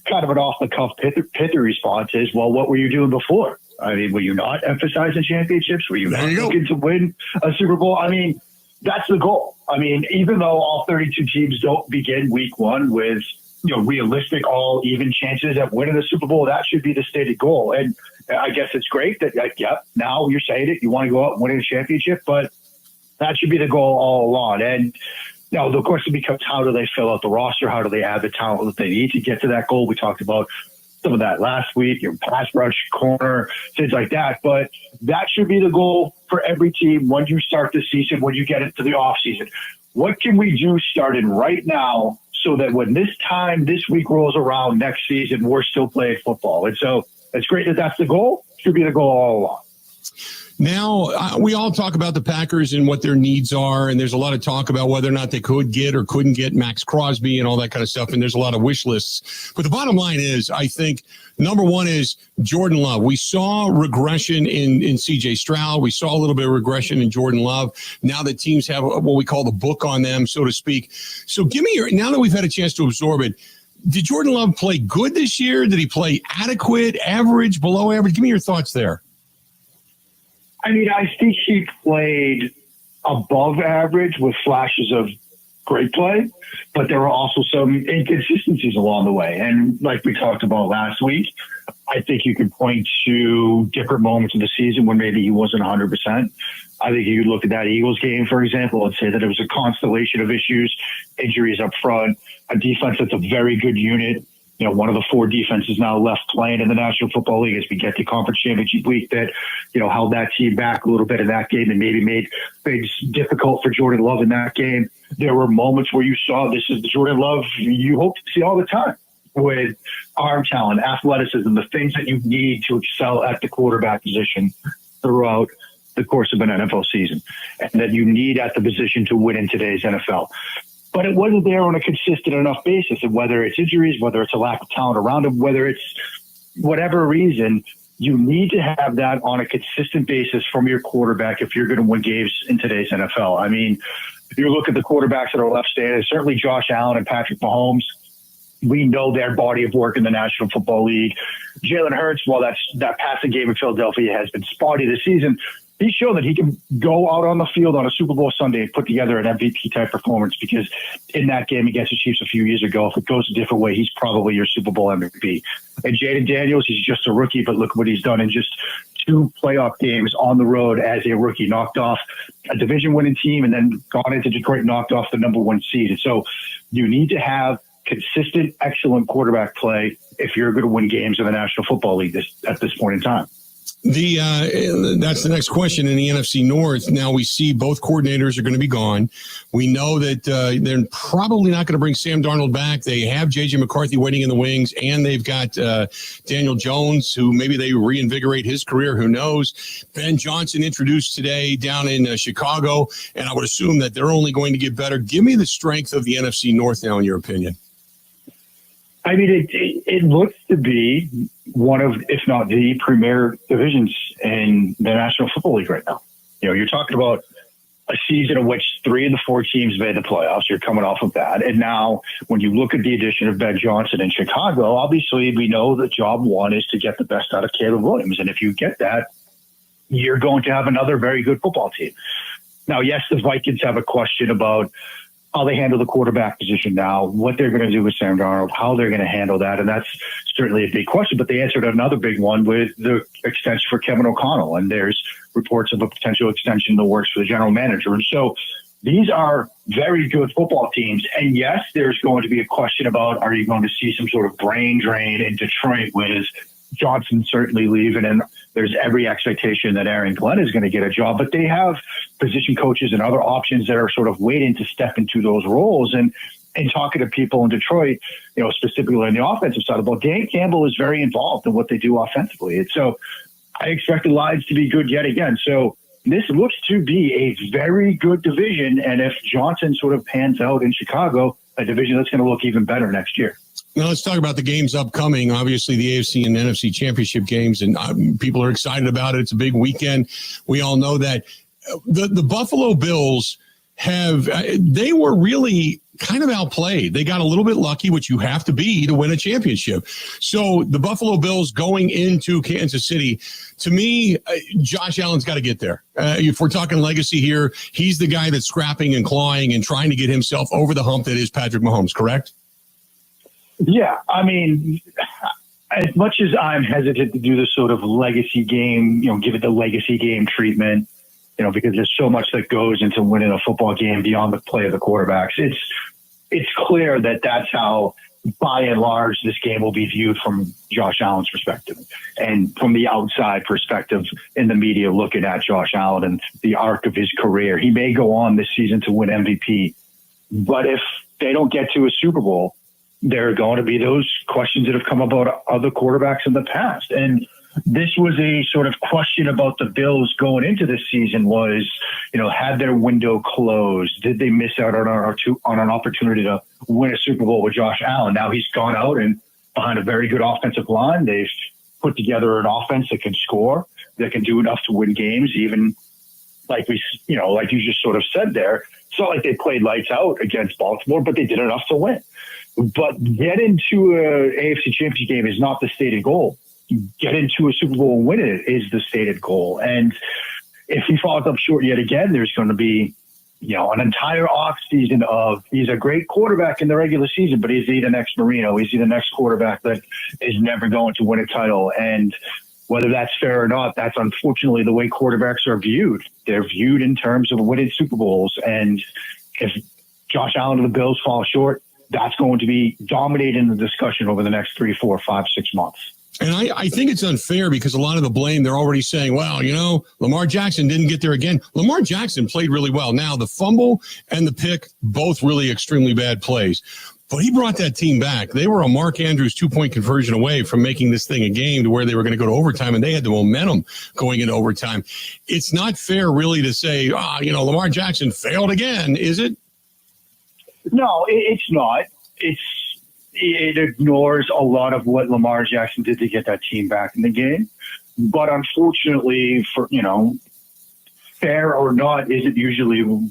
kind of an off-the-cuff pithy response is, well, what were you doing before? I mean, were you not emphasizing championships? Were you not looking to win a Super Bowl? I mean, that's the goal. I mean, even though all 32 teams don't begin week 1 with, realistic all even chances at winning the Super Bowl, that should be the stated goal. And I guess it's great that, now you're saying it, you want to go out and win a championship, but that should be the goal all along. And, of course, it becomes how do they fill out the roster? How do they add the talent that they need to get to that goal? We talked about some of that last week, your pass rush, corner, things like that. But that should be the goal for every team when you start the season, when you get into the offseason. What can we do starting right now so that when this week rolls around next season, we're still playing football? And so it's great that that's the goal. Should be the goal all along. Now, we all talk about the Packers and what their needs are, and there's a lot of talk about whether or not they could get or couldn't get Max Crosby and all that kind of stuff, and there's a lot of wish lists. But the bottom line is, I think, number one is Jordan Love. We saw regression in C.J. Stroud. We saw a little bit of regression in Jordan Love. Now that teams have what we call the book on them, so to speak. So give me now that we've had a chance to absorb it, did Jordan Love play good this year? Did he play adequate, average, below average? Give me your thoughts there. I mean, I think he played above average with flashes of great play, but there were also some inconsistencies along the way. And like we talked about last week, I think you could point to different moments of the season when maybe he wasn't 100%. I think you could look at that Eagles game, for example, and say that it was a constellation of issues, injuries up front, a defense that's a very good unit. One of the 4 defenses now left playing in the National Football League as we get to Conference Championship Week that, held that team back a little bit in that game and maybe made things difficult for Jordan Love in that game. There were moments where you saw this is the Jordan Love you hope to see all the time with arm talent, athleticism, the things that you need to excel at the quarterback position throughout the course of an NFL season and that you need at the position to win in today's NFL. But it wasn't there on a consistent enough basis. And whether it's injuries, whether it's a lack of talent around him, whether it's whatever reason, you need to have that on a consistent basis from your quarterback if you're going to win games in today's NFL. I mean, if you look at the quarterbacks that are left standing, certainly Josh Allen and Patrick Mahomes, we know their body of work in the National Football League. Jalen Hurts, while that passing game in Philadelphia has been spotty this season, he's shown that he can go out on the field on a Super Bowl Sunday and put together an MVP-type performance, because in that game against the Chiefs a few years ago, if it goes a different way, he's probably your Super Bowl MVP. And Jaden Daniels, he's just a rookie, but look what he's done in just 2 playoff games on the road as a rookie. Knocked off a division-winning team and then gone into Detroit and knocked off the number 1 seed. And so you need to have consistent, excellent quarterback play if you're going to win games in the National Football League at this point in time. That's the next question in the NFC North. Now we see both coordinators are going to be gone. We know that they're probably not going to bring Sam Darnold back. They have J.J. McCarthy waiting in the wings, and they've got Daniel Jones, who maybe they reinvigorate his career. Who knows? Ben Johnson introduced today down in Chicago, and I would assume that they're only going to get better. Give me the strength of the NFC North now, in your opinion. I mean, it looks to be one of, if not the premier divisions in the National Football League right now. You know, you're talking about a season in which 3 of the 4 teams made the playoffs. You're coming off of that. And now when you look at the addition of Ben Johnson in Chicago, obviously we know that job one is to get the best out of Caleb Williams. And if you get that, you're going to have another very good football team. Now, yes, the Vikings have a question about how they handle the quarterback position now, what they're going to do with Sam Darnold, how they're going to handle that. And that's certainly a big question. But they answered another big one with the extension for Kevin O'Connell. And there's reports of a potential extension in the works for the general manager. And so these are very good football teams. And yes, there's going to be a question about, are you going to see some sort of brain drain in Detroit with Johnson certainly leaving, and there's every expectation that Aaron Glenn is going to get a job, but they have position coaches and other options that are sort of waiting to step into those roles. And talking to people in Detroit, you know, specifically on the offensive side of the ball, Dan Campbell is very involved in what they do offensively. And so I expect the Lions to be good yet again. So this looks to be a very good division. And if Johnson sort of pans out in Chicago, a division that's going to look even better next year. Now let's talk about the games upcoming. Obviously, the AFC and NFC Championship games, and people are excited about it. It's a big weekend. We all know that the Buffalo Bills they were really kind of outplayed. They got a little bit lucky, which you have to be to win a championship. So the Buffalo Bills going into Kansas City, to me, Josh Allen's got to get there. If we're talking legacy here, he's the guy that's scrapping and clawing and trying to get himself over the hump that is Patrick Mahomes, correct? Yeah, I mean, as much as I'm hesitant to do this sort of legacy game, you know, give it the legacy game treatment, you know, because there's so much that goes into winning a football game beyond the play of the quarterbacks. It's clear that that's how, by and large, this game will be viewed from Josh Allen's perspective, and from the outside perspective in the media looking at Josh Allen and the arc of his career. He may go on this season to win MVP, but if they don't get to a Super Bowl, there are going to be those questions that have come about other quarterbacks in the past. And this was a sort of question about the Bills going into this season was, you know, had their window closed? Did they miss out on an opportunity to win a Super Bowl with Josh Allen? Now he's gone out and behind a very good offensive line, they've put together an offense that can score, that can do enough to win games, even like like you just sort of said there. It's not like they played lights out against Baltimore, but they did enough to win. But get into a AFC Championship game is not the stated goal. Get into a Super Bowl and win it is the stated goal. And if he falls up short yet again, there's going to be, you know, an entire off season of he's a great quarterback in the regular season, but is he the next Marino? Is he the next quarterback that is never going to win a title? And whether that's fair or not, that's unfortunately the way quarterbacks are viewed. They're viewed in terms of winning Super Bowls. And if Josh Allen and the Bills fall short, that's going to be dominating the discussion over the next 3, 4, 5, 6 months. And I think it's unfair because a lot of the blame, they're already saying, well, you know, Lamar Jackson didn't get there again. Lamar Jackson played really well. Now, the fumble and the pick, both really extremely bad plays. But he brought that team back. They were a Mark Andrews 2-point conversion away from making this thing a game to where they were going to go to overtime, and they had the momentum going into overtime. It's not fair, really, to say, Lamar Jackson failed again, is it? No, it's not. It ignores a lot of what Lamar Jackson did to get that team back in the game. But unfortunately, for fair or not, isn't usually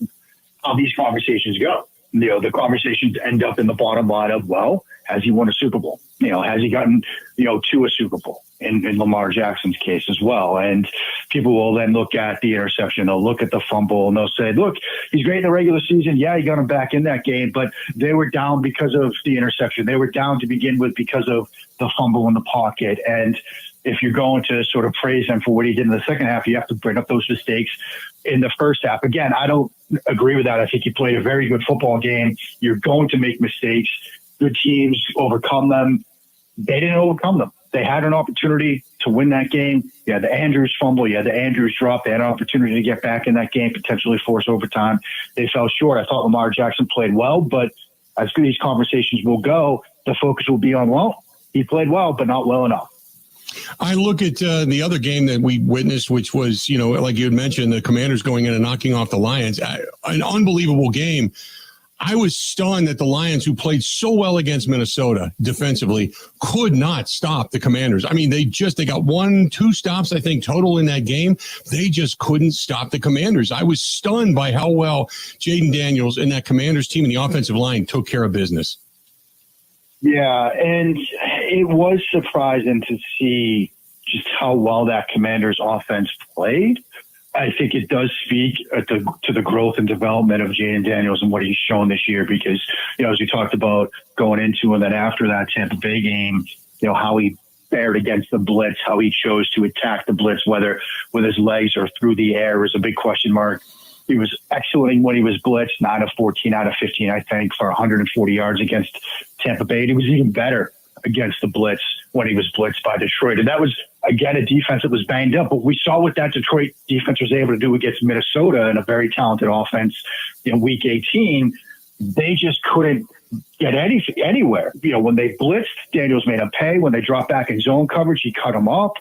how these conversations go. The conversations end up in the bottom line of, well, has he won a Super Bowl? Has he gotten, to a Super Bowl in Lamar Jackson's case as well? And people will then look at the interception. They'll look at the fumble and they'll say, look, he's great in the regular season. Yeah, he got him back in that game, but they were down because of the interception. They were down to begin with because of the fumble in the pocket. And if you're going to sort of praise him for what he did in the second half, you have to bring up those mistakes in the first half. Again, I don't agree with that. I think he played a very good football game. You're going to make mistakes. Good teams overcome them. They didn't overcome them. They had an opportunity to win that game. You had the Andrews fumble. You had the Andrews drop. They had an opportunity to get back in that game, potentially force overtime. They fell short. I thought Lamar Jackson played well, but as these conversations will go, the focus will be on, well, he played well, but not well enough. I look at the other game that we witnessed, which was, like you had mentioned, the Commanders going in and knocking off the Lions. An unbelievable game. I was stunned that the Lions, who played so well against Minnesota defensively, could not stop the Commanders. I mean, they got 1-2 stops, I think, total in that game. They just couldn't stop the Commanders. I was stunned by how well Jaden Daniels and that Commanders team and the offensive line took care of business. Yeah, and it was surprising to see just how well that Commanders offense played. I think it does speak to the growth and development of Jaden Daniels and what he's shown this year because, as we talked about going into and then after that Tampa Bay game, how he fared against the blitz, how he chose to attack the blitz, whether with his legs or through the air, was a big question mark. He was excellent when he was blitzed, 9 of 14 out of 15, I think, for 140 yards against Tampa Bay. And he was even better against the blitz when he was blitzed by Detroit. And that was, again, a defense that was banged up. But we saw what that Detroit defense was able to do against Minnesota and a very talented offense in Week 18. They just couldn't get anywhere. When they blitzed, Daniels made them pay. When they dropped back in zone coverage, he cut them up.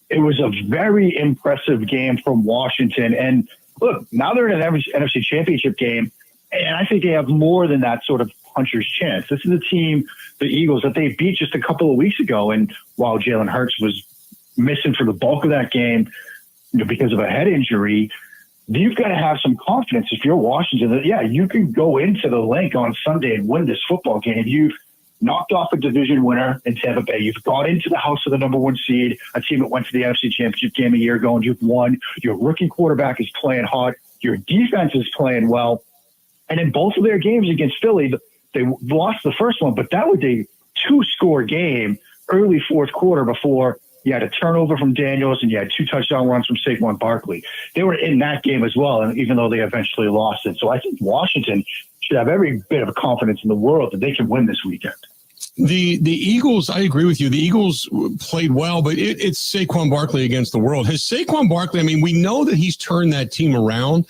It was a very impressive game from Washington. And look, now they're in an NFC Championship game, and I think they have more than that sort of puncher's chance. This is a team, the Eagles, that they beat just a couple of weeks ago. And while Jalen Hurts was missing for the bulk of that game because of a head injury, you've got to have some confidence if you're Washington that, yeah, you can go into the link on Sunday and win this football game. You've knocked off a division winner in Tampa Bay. You've got into the house of the number one seed, a team that went to the NFC Championship game a year ago, and you've won. Your rookie quarterback is playing hot. Your defense is playing well. And in both of their games against Philly, they lost the first one, but that was a 2-score game early fourth quarter before you had a turnover from Daniels and you had 2 touchdown runs from Saquon Barkley. They were in that game as well, and even though they eventually lost it. So I think Washington should have every bit of confidence in the world that they can win this weekend. The Eagles, I agree with you. The Eagles played well, but it's Saquon Barkley against the world. Has Saquon Barkley, I mean, we know that he's turned that team around,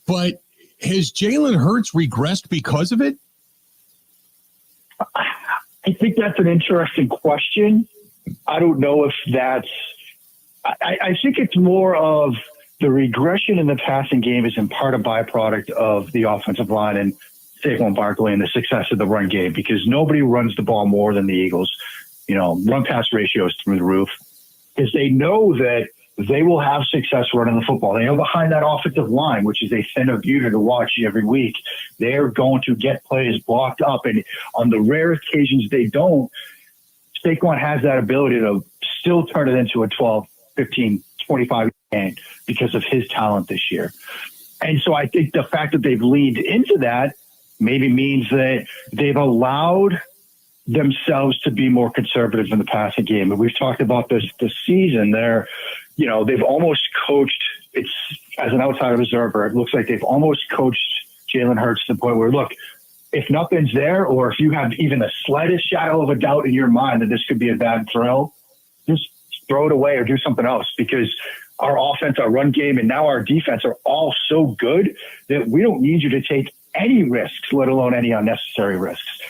but has Jalen Hurts regressed because of it? I think that's an interesting question. I don't know if that's – I think it's more of the regression in the passing game is in part a byproduct of the offensive line and Saquon Barkley and the success of the run game because nobody runs the ball more than the Eagles. Run-pass ratio is through the roof because they know that they will have success running the football. They know behind that offensive line, which is a thin of beauty to watch every week, they're going to get plays blocked up. And on the rare occasions they don't, Saquon has that ability to still turn it into a 12, 15, 25 game because of his talent this year. And so I think the fact that they've leaned into that maybe means that they've allowed themselves to be more conservative in the passing game. And we've talked about this season. They've almost coached, it's as an outside observer, it looks like they've almost coached Jalen Hurts to the point where, look, if nothing's there, or if you have even the slightest shadow of a doubt in your mind that this could be a bad throw, just throw it away or do something else because our offense, our run game, and now our defense are all so good that we don't need you to take any risks, let alone any unnecessary risks.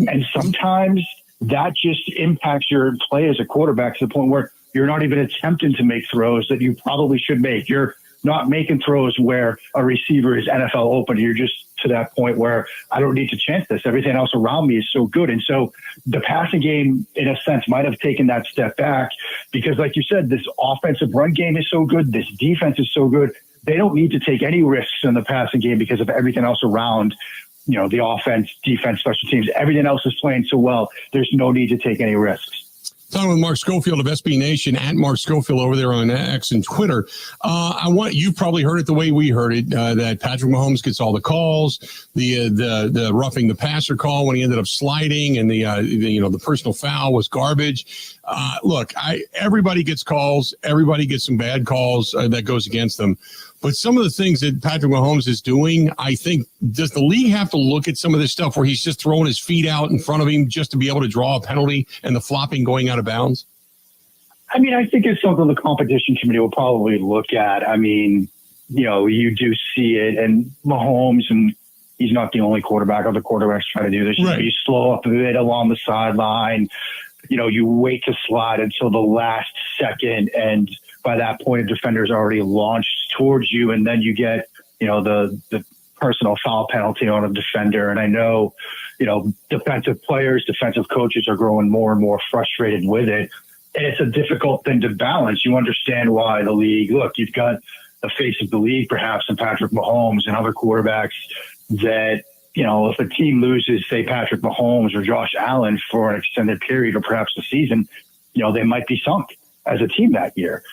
And sometimes that just impacts your play as a quarterback to the point where you're not even attempting to make throws that you probably should make. You're not making throws where a receiver is NFL open. You're just to that point where I don't need to chance this. Everything else around me is so good. And so the passing game, in a sense, might have taken that step back because, like you said, this offensive run game is so good. This defense is so good. They don't need to take any risks in the passing game because of everything else around, the offense, defense, special teams. Everything else is playing so well. There's no need to take any risks. Talking with Mark Scofield of SB Nation, at Mark Scofield over there on X and Twitter. You've probably heard it the way we heard it, that Patrick Mahomes gets all the calls, the roughing the passer call when he ended up sliding, and the personal foul was garbage. Look, everybody gets calls, everybody gets some bad calls that goes against them. But some of the things that Patrick Mahomes is doing, I think, does the league have to look at some of this stuff where he's just throwing his feet out in front of him just to be able to draw a penalty and the flopping going out of bounds? I mean, I think it's something the competition committee will probably look at. I mean, you do see it, and Mahomes, and he's not the only quarterback. Other quarterbacks try to do this. Right. You slow up a bit along the sideline. You wait to slide until the last second, and by that point, a defender's already launched towards you, and then you get, the personal foul penalty on a defender. And I know, defensive players, defensive coaches are growing more and more frustrated with it. And it's a difficult thing to balance. You understand why the league, look, you've got the face of the league, perhaps, in Patrick Mahomes and other quarterbacks that, if a team loses, say, Patrick Mahomes or Josh Allen for an extended period or perhaps the season, they might be sunk as a team that year.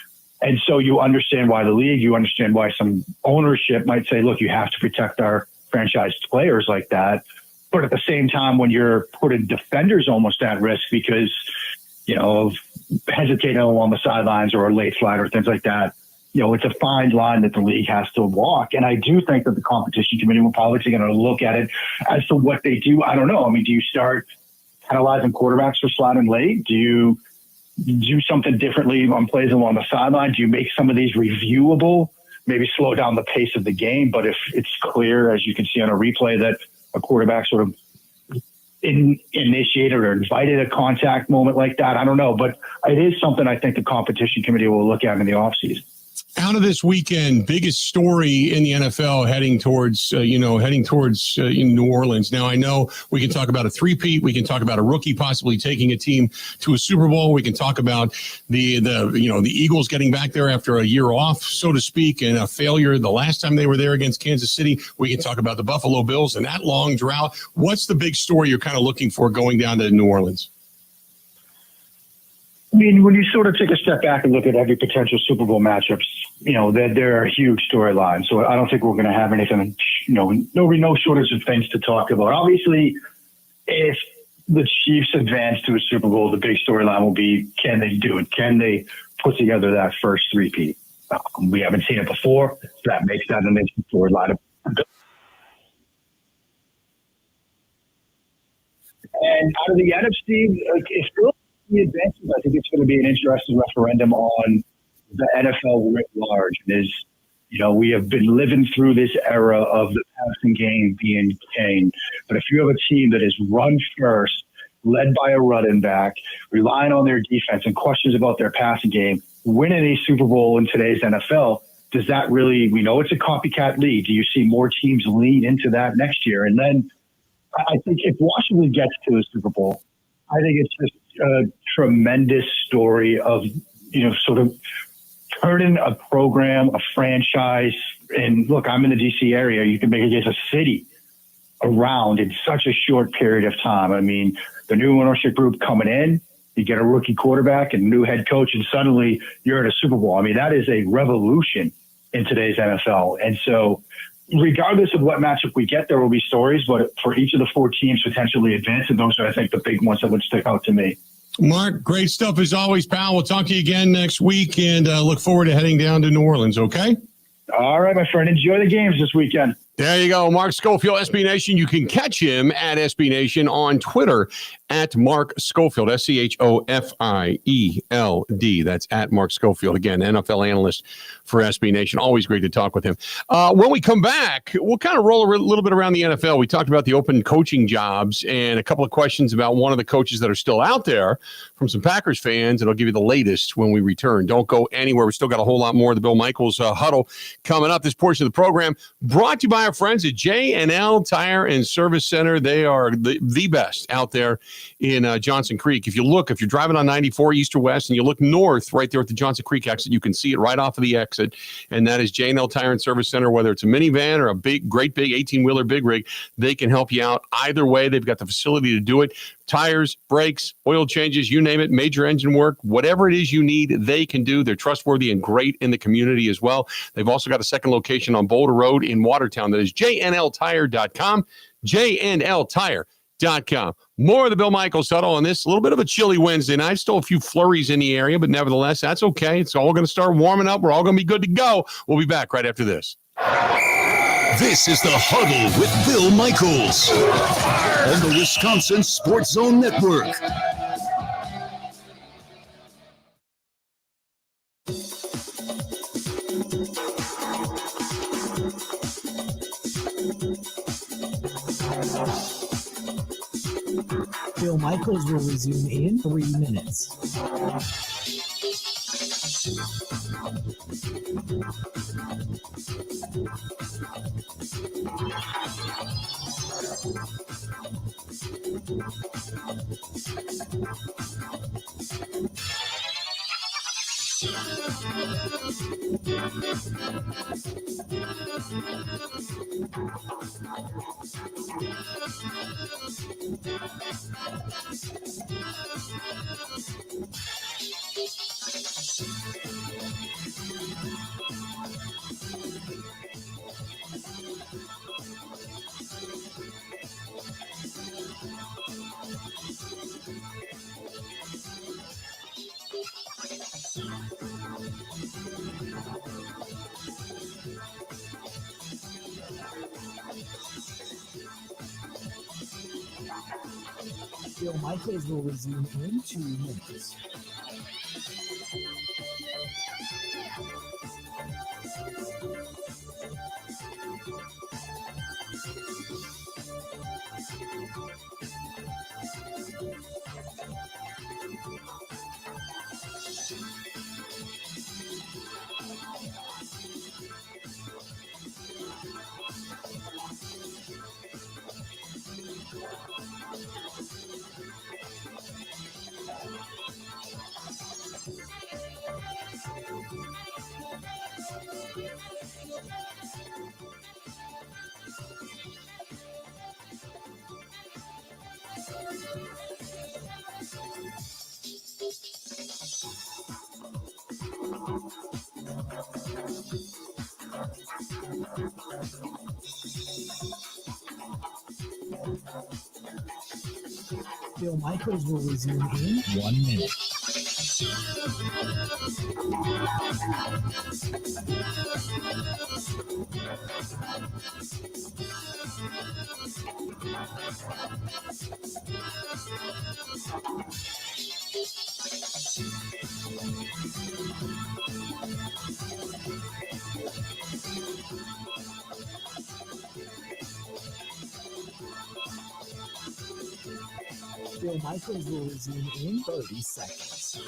And so you understand why the league, you understand why some ownership might say, look, you have to protect our franchise players like that. But at the same time, when you're putting defenders almost at risk because, of hesitating along the sidelines or a late slide or things like that, it's a fine line that the league has to walk. And I do think that the competition committee will probably take a look at it as to what they do. I don't know. I mean, do you start penalizing quarterbacks for sliding late? Do you do something differently on plays along the sideline? Do you make some of these reviewable, maybe slow down the pace of the game? But if it's clear, as you can see on a replay, that a quarterback sort of initiated or invited a contact moment like that, I don't know. But it is something I think the competition committee will look at in the offseason. Out of this weekend, biggest story in the NFL heading towards New Orleans. Now, I know we can talk about a three-peat. We can talk about a rookie possibly taking a team to a Super Bowl. We can talk about the Eagles getting back there after a year off, so to speak, and a failure the last time they were there against Kansas City. We can talk about the Buffalo Bills and that long drought. What's the big story you're kind of looking for going down to New Orleans? I mean, when you sort of take a step back and look at every potential Super Bowl matchups, there are huge storylines. So I don't think we're going to have anything, no shortage of things to talk about. Obviously, if the Chiefs advance to a Super Bowl, the big storyline will be, can they do it? Can they put together that first three-peat? We haven't seen it before, so that makes that an interesting storyline. And out of the NFC, if the advances, I think it's going to be an interesting referendum on the NFL writ large. We have been living through this era of the passing game being king. But if you have a team that is run first, led by a running back, relying on their defense and questions about their passing game, winning a Super Bowl in today's NFL, does that really, we know it's a copycat league. Do you see more teams lean into that next year? And then I think if Washington gets to the Super Bowl, I think it's just a tremendous story of, sort of turning a program, a franchise. And look, I'm in the DC area. You can make it as a city around in such a short period of time. I mean, the new ownership group coming in, you get a rookie quarterback and new head coach, and suddenly you're at a Super Bowl. I mean, that is a revolution in today's NFL. And so regardless of what matchup we get, there will be stories, but for each of the four teams potentially advancing, those are, I think, the big ones that would stick out to me. Mark, great stuff as always, pal. We'll talk to you again next week and look forward to heading down to New Orleans, okay? All right, my friend. Enjoy the games this weekend. There you go. Mark Scofield, SB Nation. You can catch him at SB Nation on Twitter at Mark Scofield, Schofield. That's at Mark Scofield. Again, NFL analyst for SB Nation. Always great to talk with him. When we come back, we'll kind of roll a little bit around the NFL. We talked about the open coaching jobs and a couple of questions about one of the coaches that are still out there from some Packers fans, and I'll give you the latest when we return. Don't go anywhere. We still got a whole lot more of the Bill Michaels Huddle coming up. This portion of the program brought to you by our friends at J&L Tire and Service Center. They are the best out there in Johnson Creek. If you're driving on 94 east or west and you look north right there at the Johnson Creek exit, you can see it right off of the exit, and that is J&L Tire and Service Center. Whether it's a minivan or a great big 18-wheeler big rig, they can help you out either way. They've got the facility to do it. Tires, brakes, oil changes, you name it, major engine work, whatever it is you need, they can do. They're trustworthy and great in the community as well. They've also got a second location on Boulder Road in Watertown. That is jnltire.com, jnltire.com. More of the Bill Michaels Huddle on this. A little bit of a chilly Wednesday night. Still a few flurries in the area, but nevertheless, that's okay. It's all going to start warming up. We're all going to be good to go. We'll be back right after this. This is the Huddle with Bill Michaels on the Wisconsin Sports Zone Network. Bill Michaels will resume in 3 minutes. Bill Michaels will resume in 2 minutes. Bill Michaels will resume in 1 minute. Bill Michaels will resume in 30 seconds.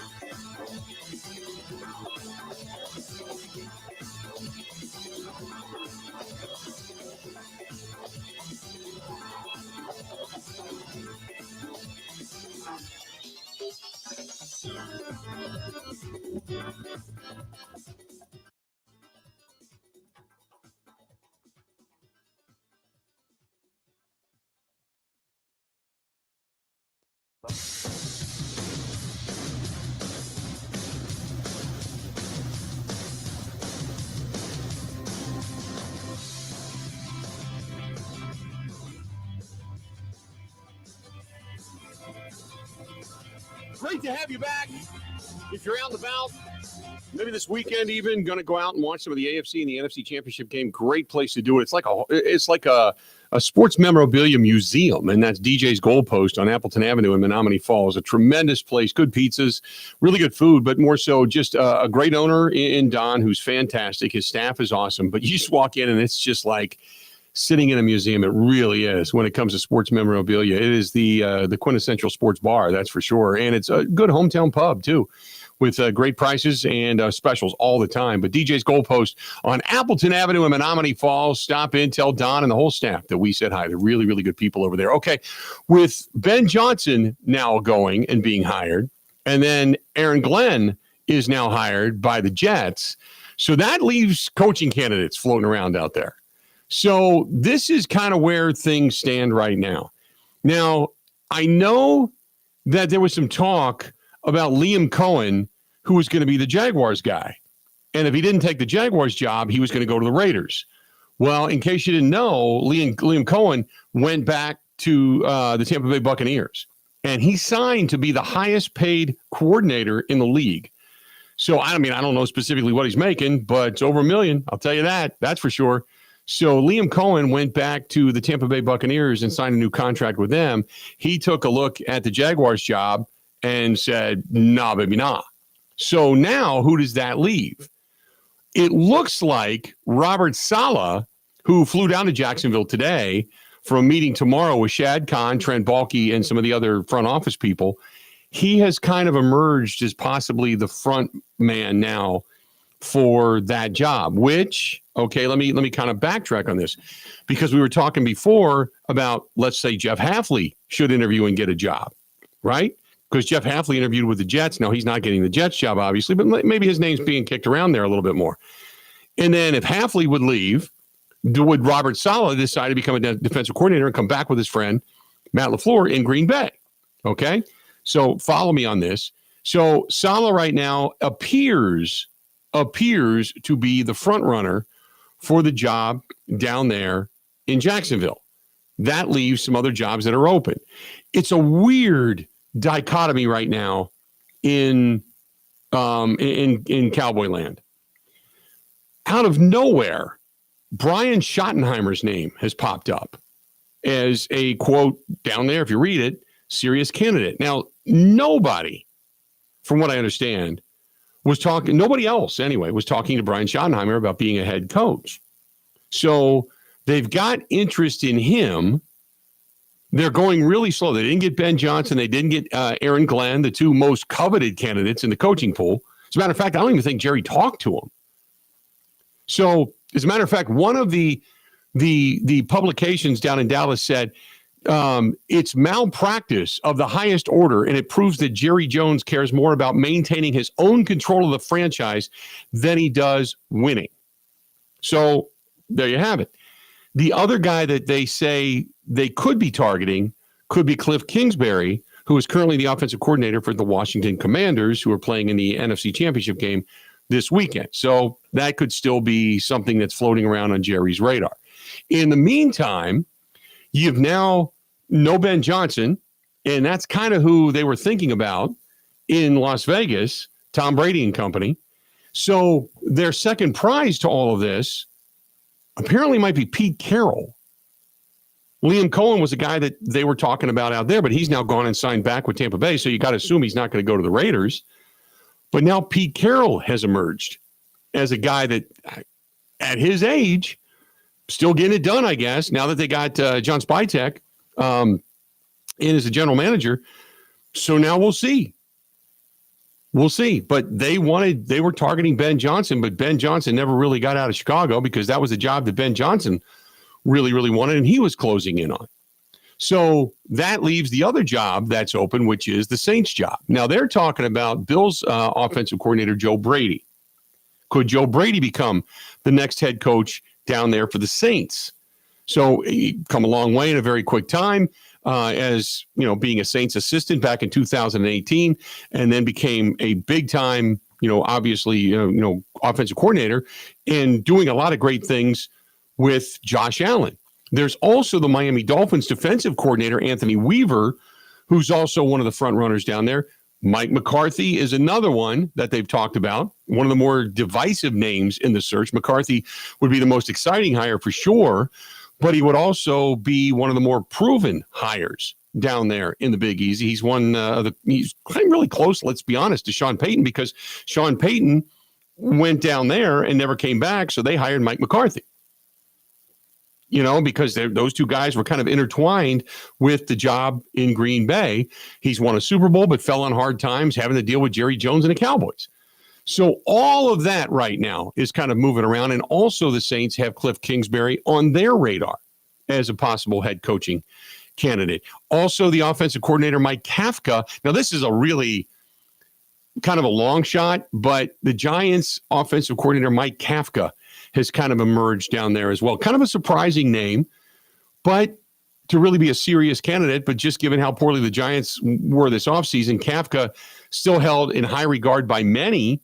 Great to have you back. If you're out and about, maybe this weekend even, going to go out and watch some of the AFC and the NFC Championship game, great place to do it. It's like a sports memorabilia museum, and that's DJ's Goalpost on Appleton Avenue in Menominee Falls. A tremendous place, good pizzas, really good food, but more so just a great owner in Don who's fantastic. His staff is awesome, but you just walk in and it's just like sitting in a museum. It really is. When it comes to sports memorabilia, it is the quintessential sports bar, that's for sure. And it's a good hometown pub too, with great prices and specials all the time. But DJ's Goalpost on Appleton Avenue in Menominee Falls. Stop in, tell Don and the whole staff that we said hi. They're really, really good people over there. Okay, with Ben Johnson now going and being hired, and then Aaron Glenn is now hired by the Jets. So that leaves coaching candidates floating around out there. So this is kind of where things stand right now. Now, I know that there was some talk about Liam Cohen, who was going to be the Jaguars guy. And if he didn't take the Jaguars job, he was going to go to the Raiders. Well, in case you didn't know, Liam Cohen went back to the Tampa Bay Buccaneers. And he signed to be the highest paid coordinator in the league. So, I don't know specifically what he's making, but it's over $1 million. I'll tell you that. That's for sure. So Liam Cohen went back to the Tampa Bay Buccaneers and signed a new contract with them. He took a look at the Jaguars job and said, nah, baby, nah. So now who does that leave? It looks like Robert Saleh, who flew down to Jacksonville today for a meeting tomorrow with Shad Khan, Trent Baalke, and some of the other front office people, he has kind of emerged as possibly the front man now for that job, which, okay, let me kind of backtrack on this, because we were talking before about, let's say Jeff Hafley should interview and get a job, right? Because Jeff Hafley interviewed with the Jets. Now, he's not getting the Jets job, obviously, but maybe his name's being kicked around there a little bit more. And then if Hafley would leave, would Robert Saleh decide to become a defensive coordinator and come back with his friend, Matt LaFleur, in Green Bay? Okay? So follow me on this. So Saleh right now appears to be the front runner for the job down there in Jacksonville. That leaves some other jobs that are open. It's a weird dichotomy right now in Cowboy land. Out of nowhere, Brian Schottenheimer's name has popped up as a, quote, down there, if you read it, serious candidate. Now, nobody, from what I understand, nobody else anyway, was talking to Brian Schottenheimer about being a head coach. So they've got interest in him. They're going really slow. They didn't get Ben Johnson. They didn't get Aaron Glenn, the two most coveted candidates in the coaching pool. As a matter of fact, I don't even think Jerry talked to him. So as a matter of fact, one of the publications down in Dallas said it's malpractice of the highest order, and it proves that Jerry Jones cares more about maintaining his own control of the franchise than he does winning. So there you have it. The other guy that they say they could be targeting could be Cliff Kingsbury, who is currently the offensive coordinator for the Washington Commanders, who are playing in the NFC Championship game this weekend. So that could still be something that's floating around on Jerry's radar. In the meantime, you've now no Ben Johnson, and that's kind of who they were thinking about in Las Vegas, Tom Brady and company. So their second prize to all of this apparently might be Pete Carroll. Liam Cohen was a guy that they were talking about out there, but he's now gone and signed back with Tampa Bay, so you got to assume he's not going to go to the Raiders. But now Pete Carroll has emerged as a guy that, at his age, still getting it done, I guess, now that they got John Spytek in as a general manager. So now we'll see. We'll see. But they were targeting Ben Johnson, but Ben Johnson never really got out of Chicago because that was a job that Ben Johnson really, really wanted, and he was closing in on. So that leaves the other job that's open, which is the Saints job. Now they're talking about Bill's offensive coordinator, Joe Brady. Could Joe Brady become the next head coach down there for the Saints? So he come a long way in a very quick time, as being a Saints assistant back in 2018, and then became a big time, obviously, offensive coordinator, and doing a lot of great things with Josh Allen. There's also the Miami Dolphins defensive coordinator, Anthony Weaver, who's also one of the front runners down there. Mike McCarthy is another one that they've talked about, one of the more divisive names in the search. McCarthy would be the most exciting hire for sure, but he would also be one of the more proven hires down there in the Big Easy. He's he's really close, let's be honest, to Sean Payton, because Sean Payton went down there and never came back, so they hired Mike McCarthy. You know, because those two guys were kind of intertwined with the job in Green Bay. He's won a Super Bowl, but fell on hard times having to deal with Jerry Jones and the Cowboys. So all of that right now is kind of moving around. And also the Saints have Cliff Kingsbury on their radar as a possible head coaching candidate. Also, the offensive coordinator, Mike Kafka. Now, this is a really kind of a long shot, but the Giants offensive coordinator, Mike Kafka, has kind of emerged down there as well. Kind of a surprising name, but to really be a serious candidate. But just given how poorly the Giants were this offseason, Kafka still held in high regard by many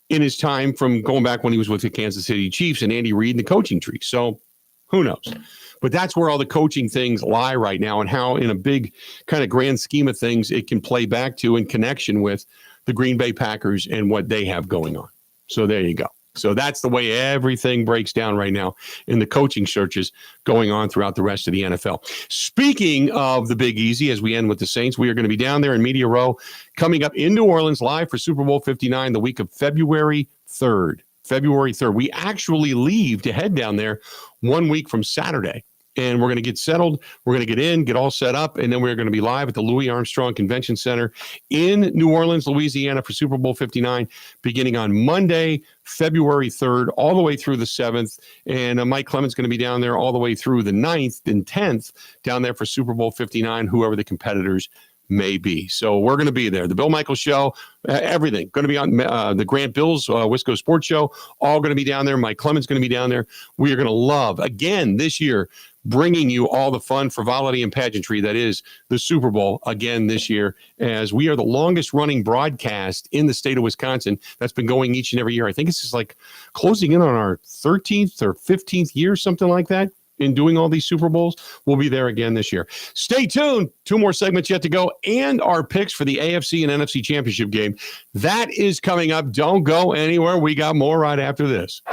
in his time from going back when he was with the Kansas City Chiefs and Andy Reid and the coaching tree. So who knows? But that's where all the coaching things lie right now, and how in a big kind of grand scheme of things it can play back to in connection with the Green Bay Packers and what they have going on. So there you go. So that's the way everything breaks down right now in the coaching searches going on throughout the rest of the NFL. Speaking of the Big Easy, as we end with the Saints, we are going to be down there in Media Row coming up in New Orleans live for Super Bowl 59 the week of February 3rd. February 3rd. We actually leave to head down there 1 week from Saturday. And we're going to get settled. We're going to get in, get all set up, and then we're going to be live at the Louis Armstrong Convention Center in New Orleans, Louisiana for Super Bowl 59, beginning on Monday, February 3rd, all the way through the 7th. And Mike Clemens is going to be down there all the way through the 9th and 10th down there for Super Bowl 59, whoever the competitors may be. So we're going to be there. The Bill Michaels Show, everything. Going to be on the Grant Bills Wisco Sports Show, all going to be down there. Mike Clemens going to be down there. We are going to love, again, this year, bringing you all the fun, frivolity, and pageantry that is the Super Bowl again this year, as we are the longest running broadcast in the state of Wisconsin that's been going each and every year. I think it's just like closing in on our 13th or 15th year, something like that, in doing all these Super Bowls. We'll be there again this year. Stay tuned. 2 more segments yet to go, and our picks for the AFC and NFC Championship game. That is coming up. Don't go anywhere. We got more right after this.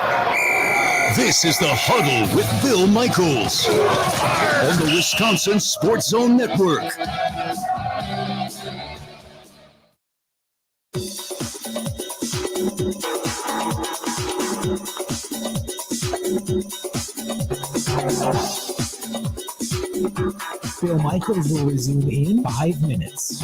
This is the Huddle with Bill Michaels on the Wisconsin Sports Zone Network. Bill Michaels will resume in 5 minutes.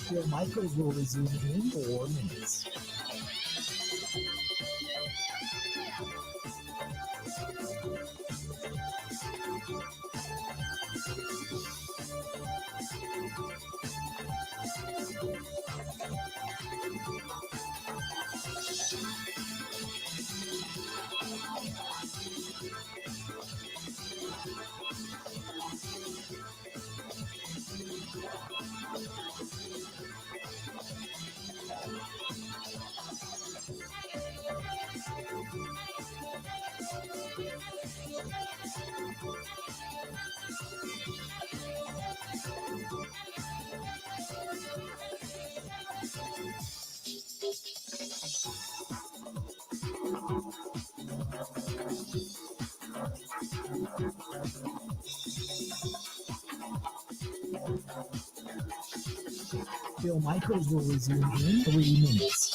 Bill Michaels will resume in 4 minutes. Bill Michaels will resume in 3 minutes.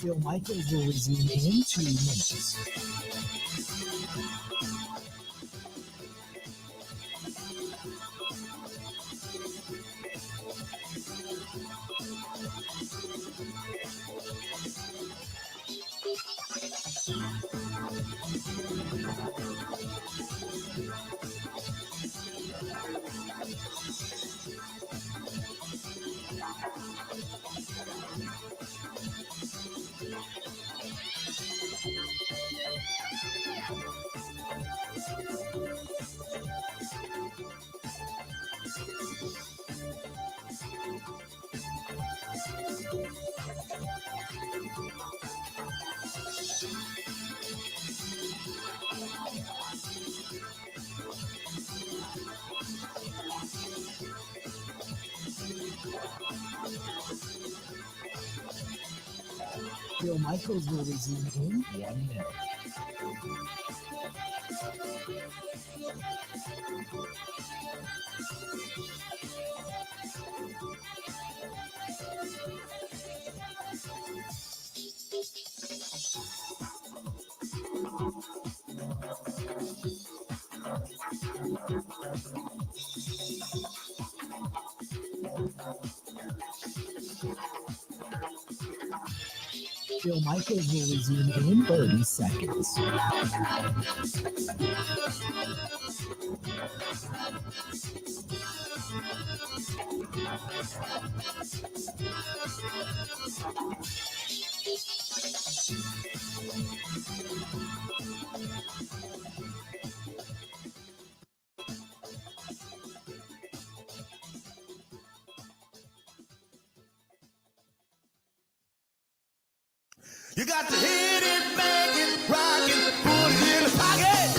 Bill Michaels will resume in 2 minutes. Bill Michaels will resume in 1 minute. Bill Michaels will resume in 30 seconds. You got to hit it, make it, rock it, put it in the pocket.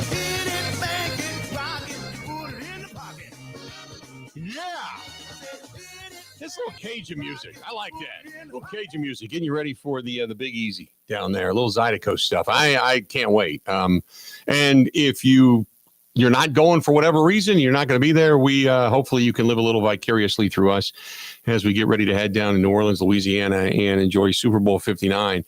Hit it, make it, rock it, put it in the pocket. Yeah. This little Cajun music. I like that. Little Cajun music. Getting you ready for the Big Easy down there. A little Zydeco stuff. I can't wait. And if you're not going for whatever reason, you're not going to be there, we hopefully you can live a little vicariously through us as we get ready to head down to New Orleans, Louisiana, and enjoy Super Bowl 59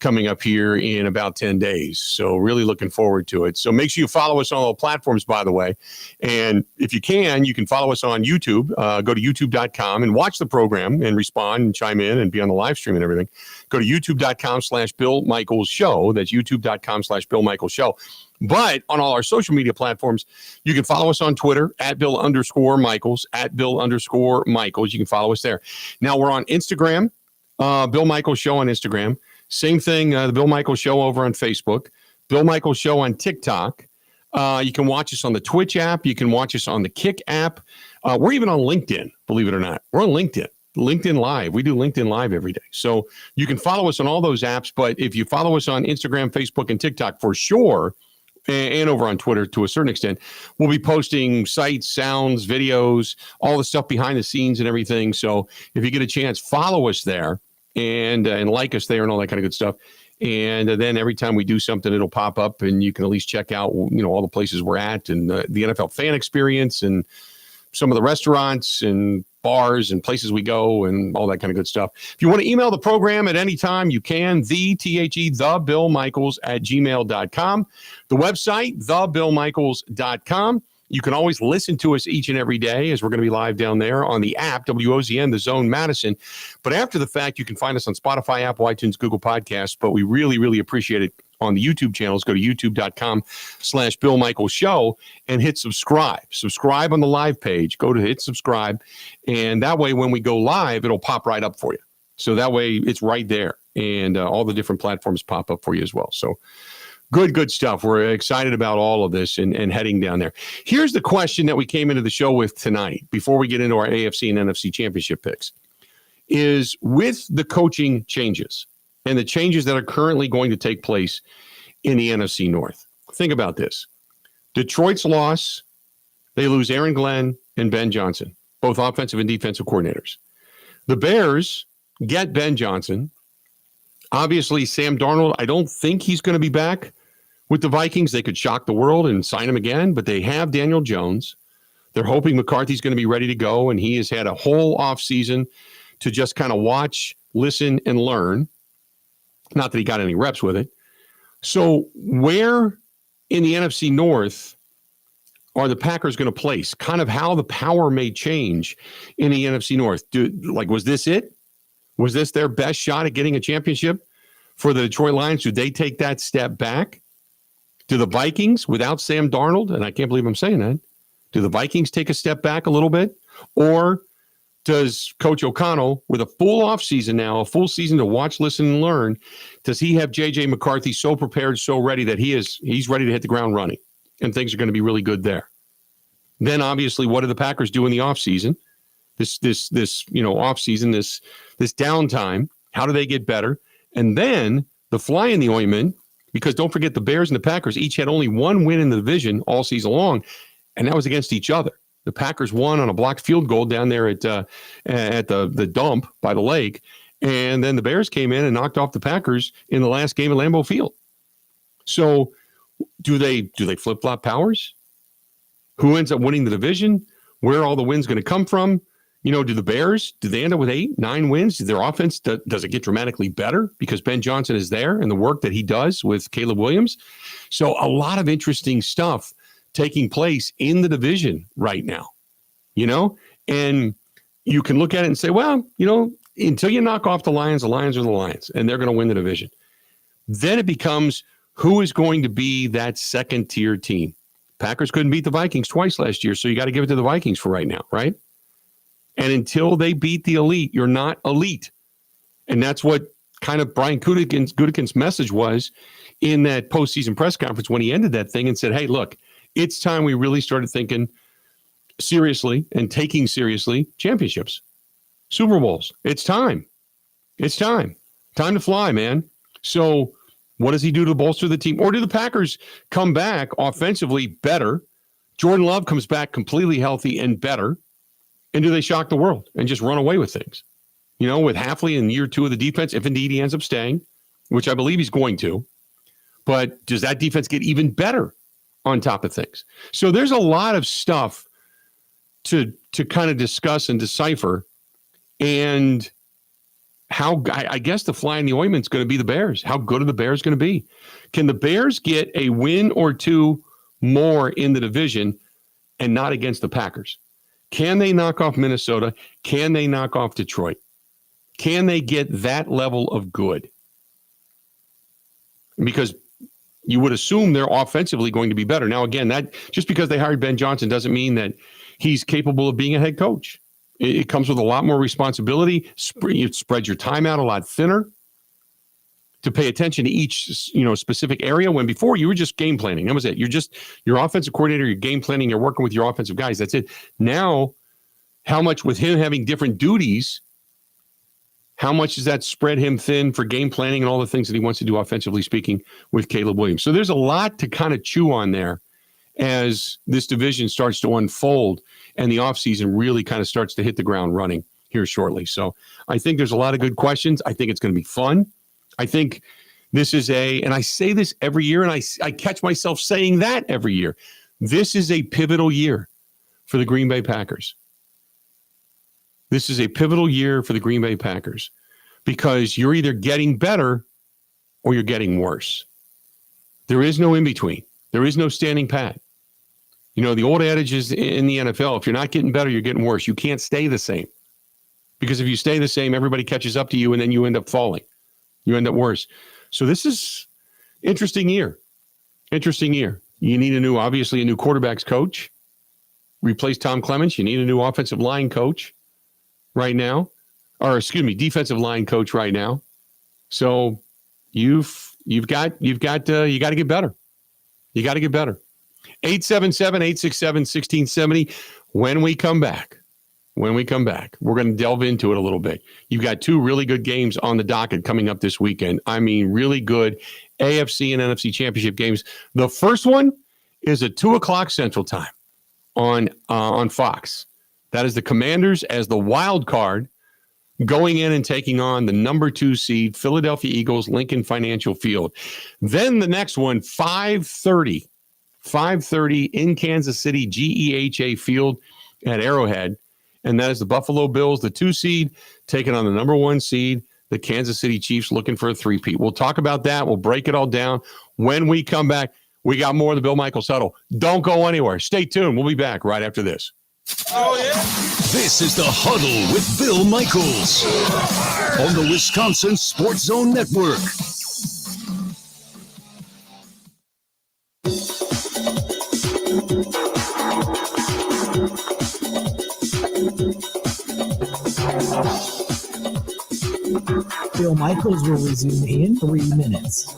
coming up here in about 10 days. So really looking forward to it. So make sure you follow us on all platforms, by the way. And if you can follow us on YouTube. Go to youtube.com and watch the program and respond and chime in and be on the live stream and everything. Go to youtube.com/Bill Michaels Show. That's youtube.com/Bill Michaels Show. But on all our social media platforms, you can follow us on Twitter @Bill_Michaels, @Bill_Michaels. You can follow us there. Now we're on Instagram, Bill Michaels Show on Instagram. Same thing, the Bill Michaels Show over on Facebook, Bill Michaels Show on TikTok. You can watch us on the Twitch app. You can watch us on the Kick app. We're even on LinkedIn, believe it or not. We're on LinkedIn. LinkedIn Live. We do LinkedIn Live every day. So you can follow us on all those apps. But if you follow us on Instagram, Facebook, and TikTok for sure, and over on Twitter to a certain extent, we'll be posting sights, sounds, videos, all the stuff behind the scenes and everything. So if you get a chance, follow us there and like us there and all that kind of good stuff. And then every time we do something, it'll pop up and you can at least check out, all the places we're at and the NFL fan experience and some of the restaurants and bars and places we go and all that kind of good stuff. If you want to email the program at any time, you can. thebillmichaels@gmail.com. The website, thebillmichaels.com. You can always listen to us each and every day as we're going to be live down there on the app, WOZN, The Zone Madison. But after the fact, you can find us on Spotify, Apple, iTunes, Google Podcasts. But we really, really appreciate it on the YouTube channels, go to youtube.com/Bill Michaels Show and hit subscribe. Subscribe on the live page. Go to hit subscribe. And that way, when we go live, it'll pop right up for you. So that way it's right there. And all the different platforms pop up for you as well. So good stuff. We're excited about all of this and heading down there. Here's the question that we came into the show with tonight before we get into our AFC and NFC championship picks is with the coaching changes and the changes that are currently going to take place in the NFC North. Think about this. Detroit's loss, they lose Aaron Glenn and Ben Johnson, both offensive and defensive coordinators. The Bears get Ben Johnson. Obviously, Sam Darnold, I don't think he's going to be back with the Vikings. They could shock the world and sign him again, but they have Daniel Jones. They're hoping McCarthy's going to be ready to go, and he has had a whole offseason to just kind of watch, listen, and learn. Not that he got any reps with it. So where in the NFC North are the Packers going to place? Kind of how the power may change in the NFC North. Was this it? Was this their best shot at getting a championship for the Detroit Lions? Do they take that step back? Do the Vikings, without Sam Darnold, and I can't believe I'm saying that, do the Vikings take a step back a little bit? Or does Coach O'Connell, with a full offseason now, a full season to watch, listen, and learn, does he have J.J. McCarthy so prepared, so ready that he's ready to hit the ground running and things are going to be really good there? Then, obviously, what do the Packers do in the offseason? This offseason, this downtime, how do they get better? And then the fly in the ointment, because don't forget the Bears and the Packers each had only one win in the division all season long, and that was against each other. The Packers won on a blocked field goal down there at the dump by the lake, and then the Bears came in and knocked off the Packers in the last game at Lambeau Field. So do they flip-flop powers? Who ends up winning the division? Where are all the wins going to come from? Do the Bears, do they end up with 8, 9 wins? Their offense, does it get dramatically better because Ben Johnson is there and the work that he does with Caleb Williams? So a lot of interesting stuff taking place in the division right now, and you can look at it and say, well, until you knock off the Lions are the Lions, and they're going to win the division. Then it becomes who is going to be that second tier team. Packers couldn't beat the Vikings twice last year, so you got to give it to the Vikings for right now, right? And until they beat the elite, you're not elite. And that's what kind of Brian Gutekunst's message was in that postseason press conference when he ended that thing and said, hey, look, it's time we really started thinking seriously and taking seriously championships, Super Bowls. It's time. It's time. Time to fly, man. So what does he do to bolster the team? Or do the Packers come back offensively better? Jordan Love comes back completely healthy and better. And do they shock the world and just run away with things? With Hafley in year 2 of the defense, if indeed he ends up staying, which I believe he's going to. But does that defense get even better on top of things? So there's a lot of stuff to kind of discuss and decipher. And how, I guess the fly in the ointment is going to be the Bears. How good are the Bears going to be? Can the Bears get a win or two more in the division and not against the Packers? Can they knock off Minnesota? Can they knock off Detroit? Can they get that level of good? Because you would assume they're offensively going to be better. Now, again, that just because they hired Ben Johnson doesn't mean that he's capable of being a head coach. It comes with a lot more responsibility. You spread your time out a lot thinner to pay attention to each, specific area, when before you were just game planning. That was it. You're just your offensive coordinator, you're game planning, you're working with your offensive guys. That's it. Now, how much with him having different duties, how much does that spread him thin for game planning and all the things that he wants to do offensively speaking with Caleb Williams? So there's a lot to kind of chew on there as this division starts to unfold and the offseason really kind of starts to hit the ground running here shortly. So I think there's a lot of good questions. I think it's going to be fun. I think this is and I say this every year, and I catch myself saying that every year. This is a pivotal year for the Green Bay Packers. This is a pivotal year for the Green Bay Packers because you're either getting better or you're getting worse. There is no in between. There is no standing pat. The old adage is in the NFL, if you're not getting better, you're getting worse. You can't stay the same because if you stay the same, everybody catches up to you and then you end up falling. You end up worse. So this is Interesting year. Interesting year. You need obviously a new quarterbacks coach. Replace Tom Clemens. You need a new offensive line coach right now. Or excuse me, defensive line coach right now. So you got to get better. You got to get better. 877-867-1670. When we come back, we're going to delve into it a little bit. You've got two really good games on the docket coming up this weekend. I mean, really good AFC and NFC Championship games. The first one is at 2:00 Central Time on Fox. That is the Commanders as the wild card going in and taking on the number 2 seed Philadelphia Eagles, Lincoln Financial Field. Then the next one, 5:30 in Kansas City, GEHA Field at Arrowhead. And that is the Buffalo Bills, the 2 seed, taking on the number 1 seed, the Kansas City Chiefs, looking for a three-peat. We'll talk about that. We'll break it all down. When we come back, we got more of the Bill Michaels Huddle. Don't go anywhere. Stay tuned. We'll be back right after this. Oh, yeah. This is the Huddle with Bill Michaels on the Wisconsin Sports Zone Network. Bill Michaels will resume in 3 minutes.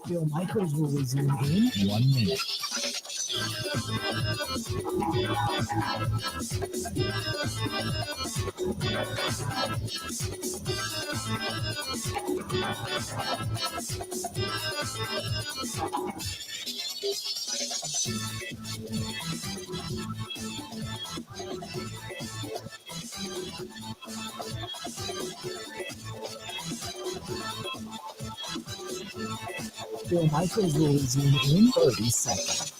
Bill Michaels will resume in 1 minute. Bill Michaels will resume in 30 seconds.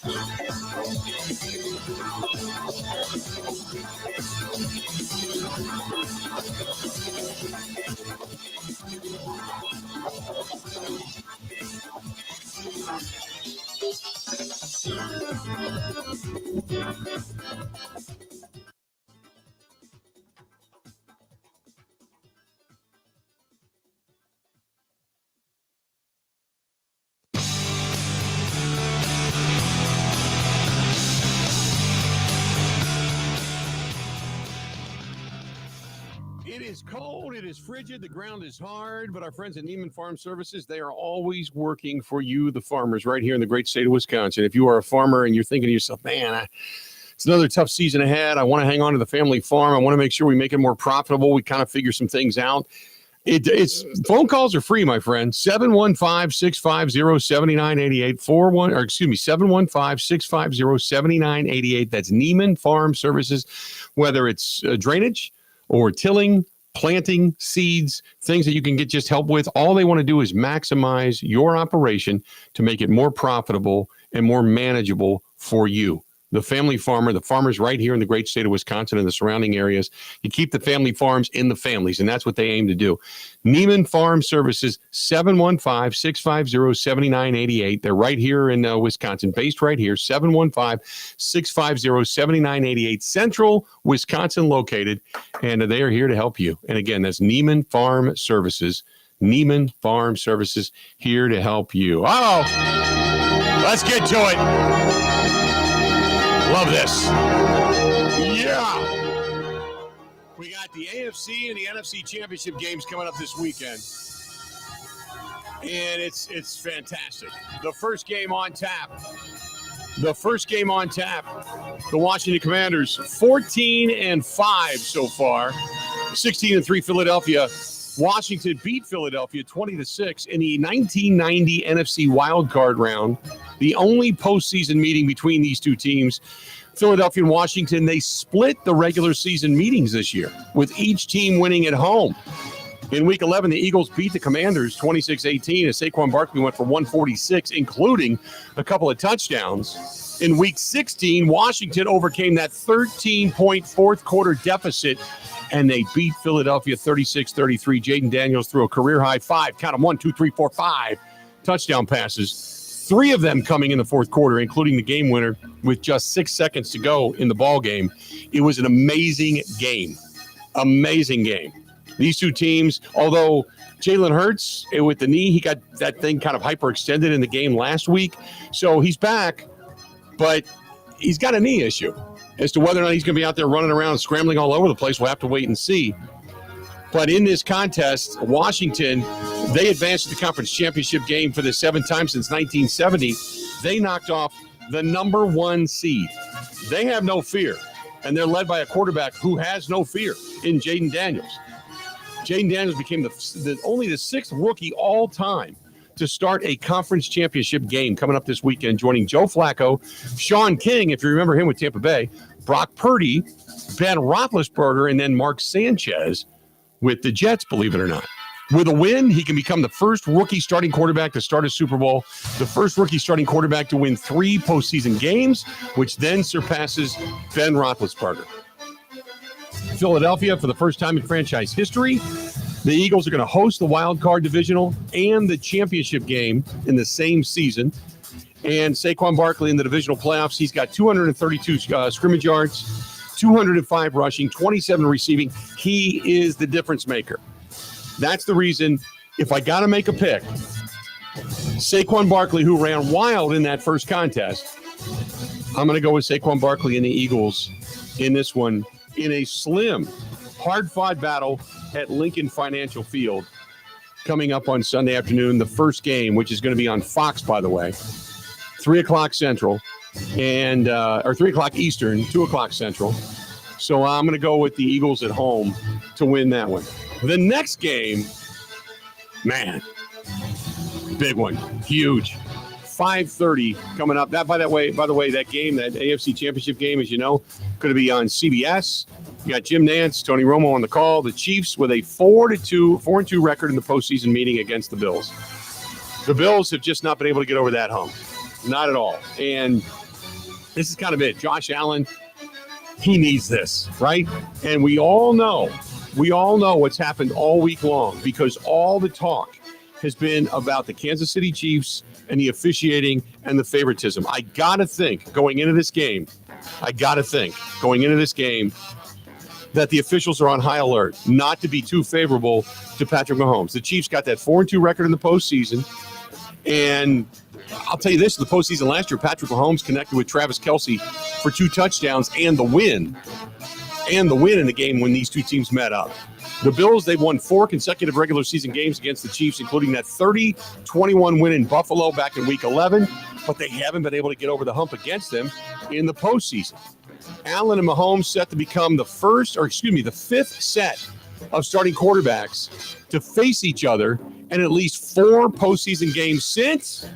It is cold, it is frigid, the ground is hard, but our friends at Neiman Farm Services, they are always working for you, the farmers, right here in the great state of Wisconsin. If you are a farmer and you're thinking to yourself, man, it's another tough season ahead, I want to hang on to the family farm, I want to make sure we make it more profitable, we kind of figure some things out, It's phone calls are free, my friend. 715-650-7988. 715-650-7988. That's Neiman Farm Services. Whether it's drainage or tilling, planting, seeds, things that you can get just help with, all they want to do is maximize your operation to make it more profitable and more manageable for you. The family farmer, the farmers right here in the great state of Wisconsin and the surrounding areas. You keep the family farms in the families, and that's what they aim to do. Neiman Farm Services, 715-650-7988. They're right here in Wisconsin, based right here, 715-650-7988. Central Wisconsin located, and they are here to help you. And again, that's Neiman Farm Services. Neiman Farm Services, here to help you. Oh, let's get to it. Love this. Yeah. We got the AFC and the NFC Championship games coming up this weekend. And it's fantastic. The first game on tap. The Washington Commanders, 14-5 so far. 16-3 Philadelphia. Washington beat Philadelphia 20-6 in the 1990 NFC wildcard round. The only postseason meeting between these two teams. Philadelphia and Washington, they split the regular season meetings this year, with each team winning at home. In Week 11, the Eagles beat the Commanders 26-18 as Saquon Barkley went for 146, including a couple of touchdowns. In Week 16, Washington overcame that 13-point fourth quarter deficit, and they beat Philadelphia 36-33. Jaden Daniels threw a career-high 5 touchdown passes. 3 of them coming in the fourth quarter, including the game winner with just 6 seconds to go in the ball game. It was an amazing game. These two teams, although Jalen Hurts, with the knee, he got that thing kind of hyperextended in the game last week. So he's back, but he's got a knee issue. As to whether or not he's going to be out there running around, scrambling all over the place, we'll have to wait and see. But in this contest, Washington, they advanced to the conference championship game for the 7th time since 1970. They knocked off the number 1 seed. They have no fear, and they're led by a quarterback who has no fear in Jaden Daniels. Jaden Daniels became only the 6th rookie all time to start a conference championship game coming up this weekend, joining Joe Flacco, Sean King, if you remember him with Tampa Bay, Brock Purdy, Ben Roethlisberger, and then Mark Sanchez with the Jets, believe it or not. With a win, he can become the first rookie starting quarterback to start a Super Bowl, the first rookie starting quarterback to win 3 postseason games, which then surpasses Ben Roethlisberger. Philadelphia, for the first time in franchise history, the Eagles are going to host the wild card divisional and the championship game in the same season. And Saquon Barkley in the divisional playoffs, he's got 232 scrimmage yards, 205 rushing, 27 receiving. He is the difference maker. That's the reason, if I got to make a pick, Saquon Barkley, who ran wild in that first contest, I'm going to go with Saquon Barkley and the Eagles in this one in a slim, hard-fought battle at Lincoln Financial Field coming up on Sunday afternoon, the first game, which is going to be on Fox, by the way, 3 o'clock Central, and or 3 o'clock Eastern, 2 o'clock Central. So I'm going to go with the Eagles at home to win that one. The next game, man, big one, huge. 5:30 coming up. By the way, that game, that AFC Championship game, as you know, going to be on CBS. You got Jim Nantz, Tony Romo on the call. The Chiefs with a 4-2 record in the postseason meeting against the Bills. The Bills have just not been able to get over that hump. Not at all. And this is kind of it. Josh Allen, he needs this, right? And we all know what's happened all week long, because all the talk has been about the Kansas City Chiefs and the officiating and the favoritism. I got to think going into this game that the officials are on high alert not to be too favorable to Patrick Mahomes. The Chiefs got that 4-2 record in the postseason. And I'll tell you this, in the postseason last year, Patrick Mahomes connected with Travis Kelce for 2 touchdowns and the win in the game when these two teams met up. The Bills, they've won 4 consecutive regular season games against the Chiefs, including that 30-21 win in Buffalo back in Week 11, but they haven't been able to get over the hump against them in the postseason. Allen and Mahomes set to become the 5th set of starting quarterbacks to face each other in at least 4 postseason games since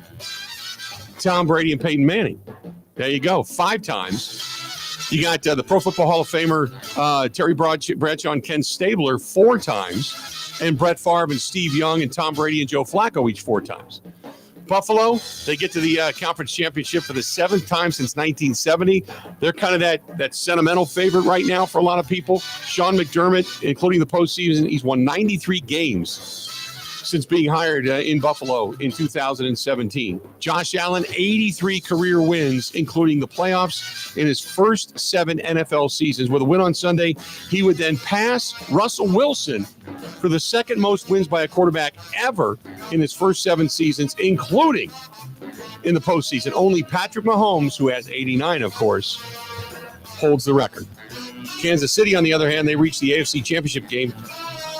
Tom Brady and Peyton Manning. There you go, 5 times. You got the Pro Football Hall of Famer Terry Bradshaw and Ken Stabler 4 times, and Brett Favre and Steve Young and Tom Brady and Joe Flacco each 4 times. Buffalo, they get to the conference championship for the 7th time since 1970. They're kind of that sentimental favorite right now for a lot of people. Sean McDermott, including the postseason, he's won 93 games since being hired in Buffalo in 2017. Josh Allen, 83 career wins, including the playoffs in his first 7 NFL seasons. With a win on Sunday, he would then pass Russell Wilson for the 2nd most wins by a quarterback ever in his first 7 seasons, including in the postseason. Only Patrick Mahomes, who has 89, of course, holds the record. Kansas City, on the other hand, they reached the AFC Championship game.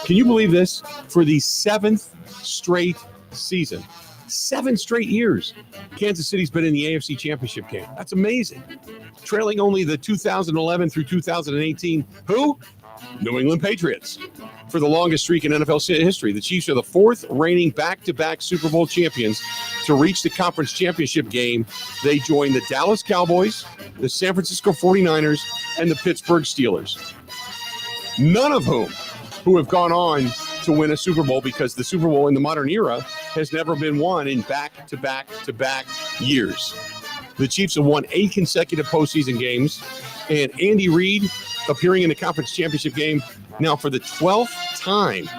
Can you believe this? For the 7th straight season. 7 straight years, Kansas City's been in the AFC Championship game. That's amazing. Trailing only the 2011 through 2018, who? New England Patriots. For the longest streak in NFL history, the Chiefs are the 4th reigning back-to-back Super Bowl champions to reach the conference championship game. They join the Dallas Cowboys, the San Francisco 49ers, and the Pittsburgh Steelers. None of whom have gone on to win a Super Bowl, because the Super Bowl in the modern era has never been won in back-to-back years. The Chiefs have won 8 consecutive postseason games, and Andy Reid appearing in the conference championship game now for the 12th time.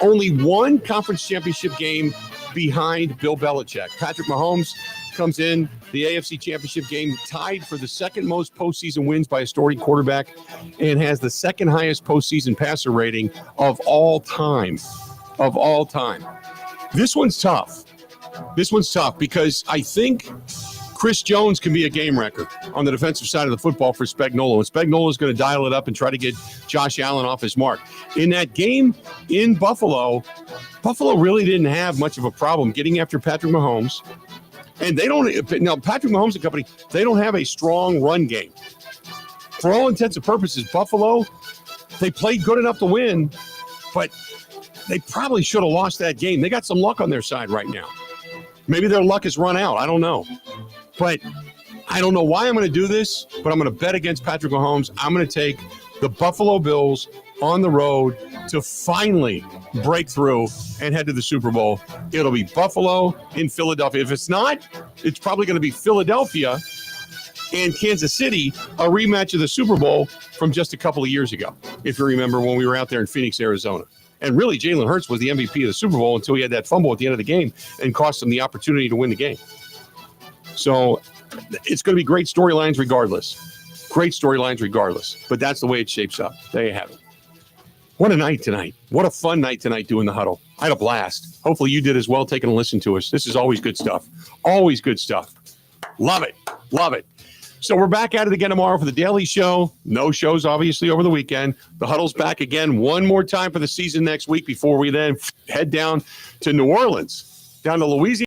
Only 1 conference championship game behind Bill Belichick. Patrick Mahomes comes in the AFC Championship game tied for the 2nd most postseason wins by a starting quarterback, and has the 2nd highest postseason passer rating of all time. This one's tough. Because I think Chris Jones can be a game wrecker on the defensive side of the football for Spagnuolo. And Spagnuolo is going to dial it up and try to get Josh Allen off his mark. In that game in Buffalo really didn't have much of a problem getting after Patrick Mahomes. And Patrick Mahomes and company, they don't have a strong run game. For all intents and purposes, Buffalo, they played good enough to win, but they probably should have lost that game. They got some luck on their side right now. Maybe their luck has run out. I don't know. But I don't know why I'm going to do this, but I'm going to bet against Patrick Mahomes. I'm going to take the Buffalo Bills on the road to finally break through and head to the Super Bowl. It'll be Buffalo in Philadelphia. If it's not, it's probably going to be Philadelphia and Kansas City, a rematch of the Super Bowl from just a couple of years ago, if you remember when we were out there in Phoenix, Arizona. And really, Jalen Hurts was the MVP of the Super Bowl until he had that fumble at the end of the game and cost him the opportunity to win the game. So it's going to be great storylines regardless. But that's the way it shapes up. There you have it. What a night tonight. What a fun night tonight doing the Huddle. I had a blast. Hopefully you did as well, taking a listen to us. This is always good stuff. Always good stuff. Love it. So we're back at it again tomorrow for the Daily Show. No shows, obviously, over the weekend. The Huddle's back again one more time for the season next week before we then head down to New Orleans, down to Louisiana.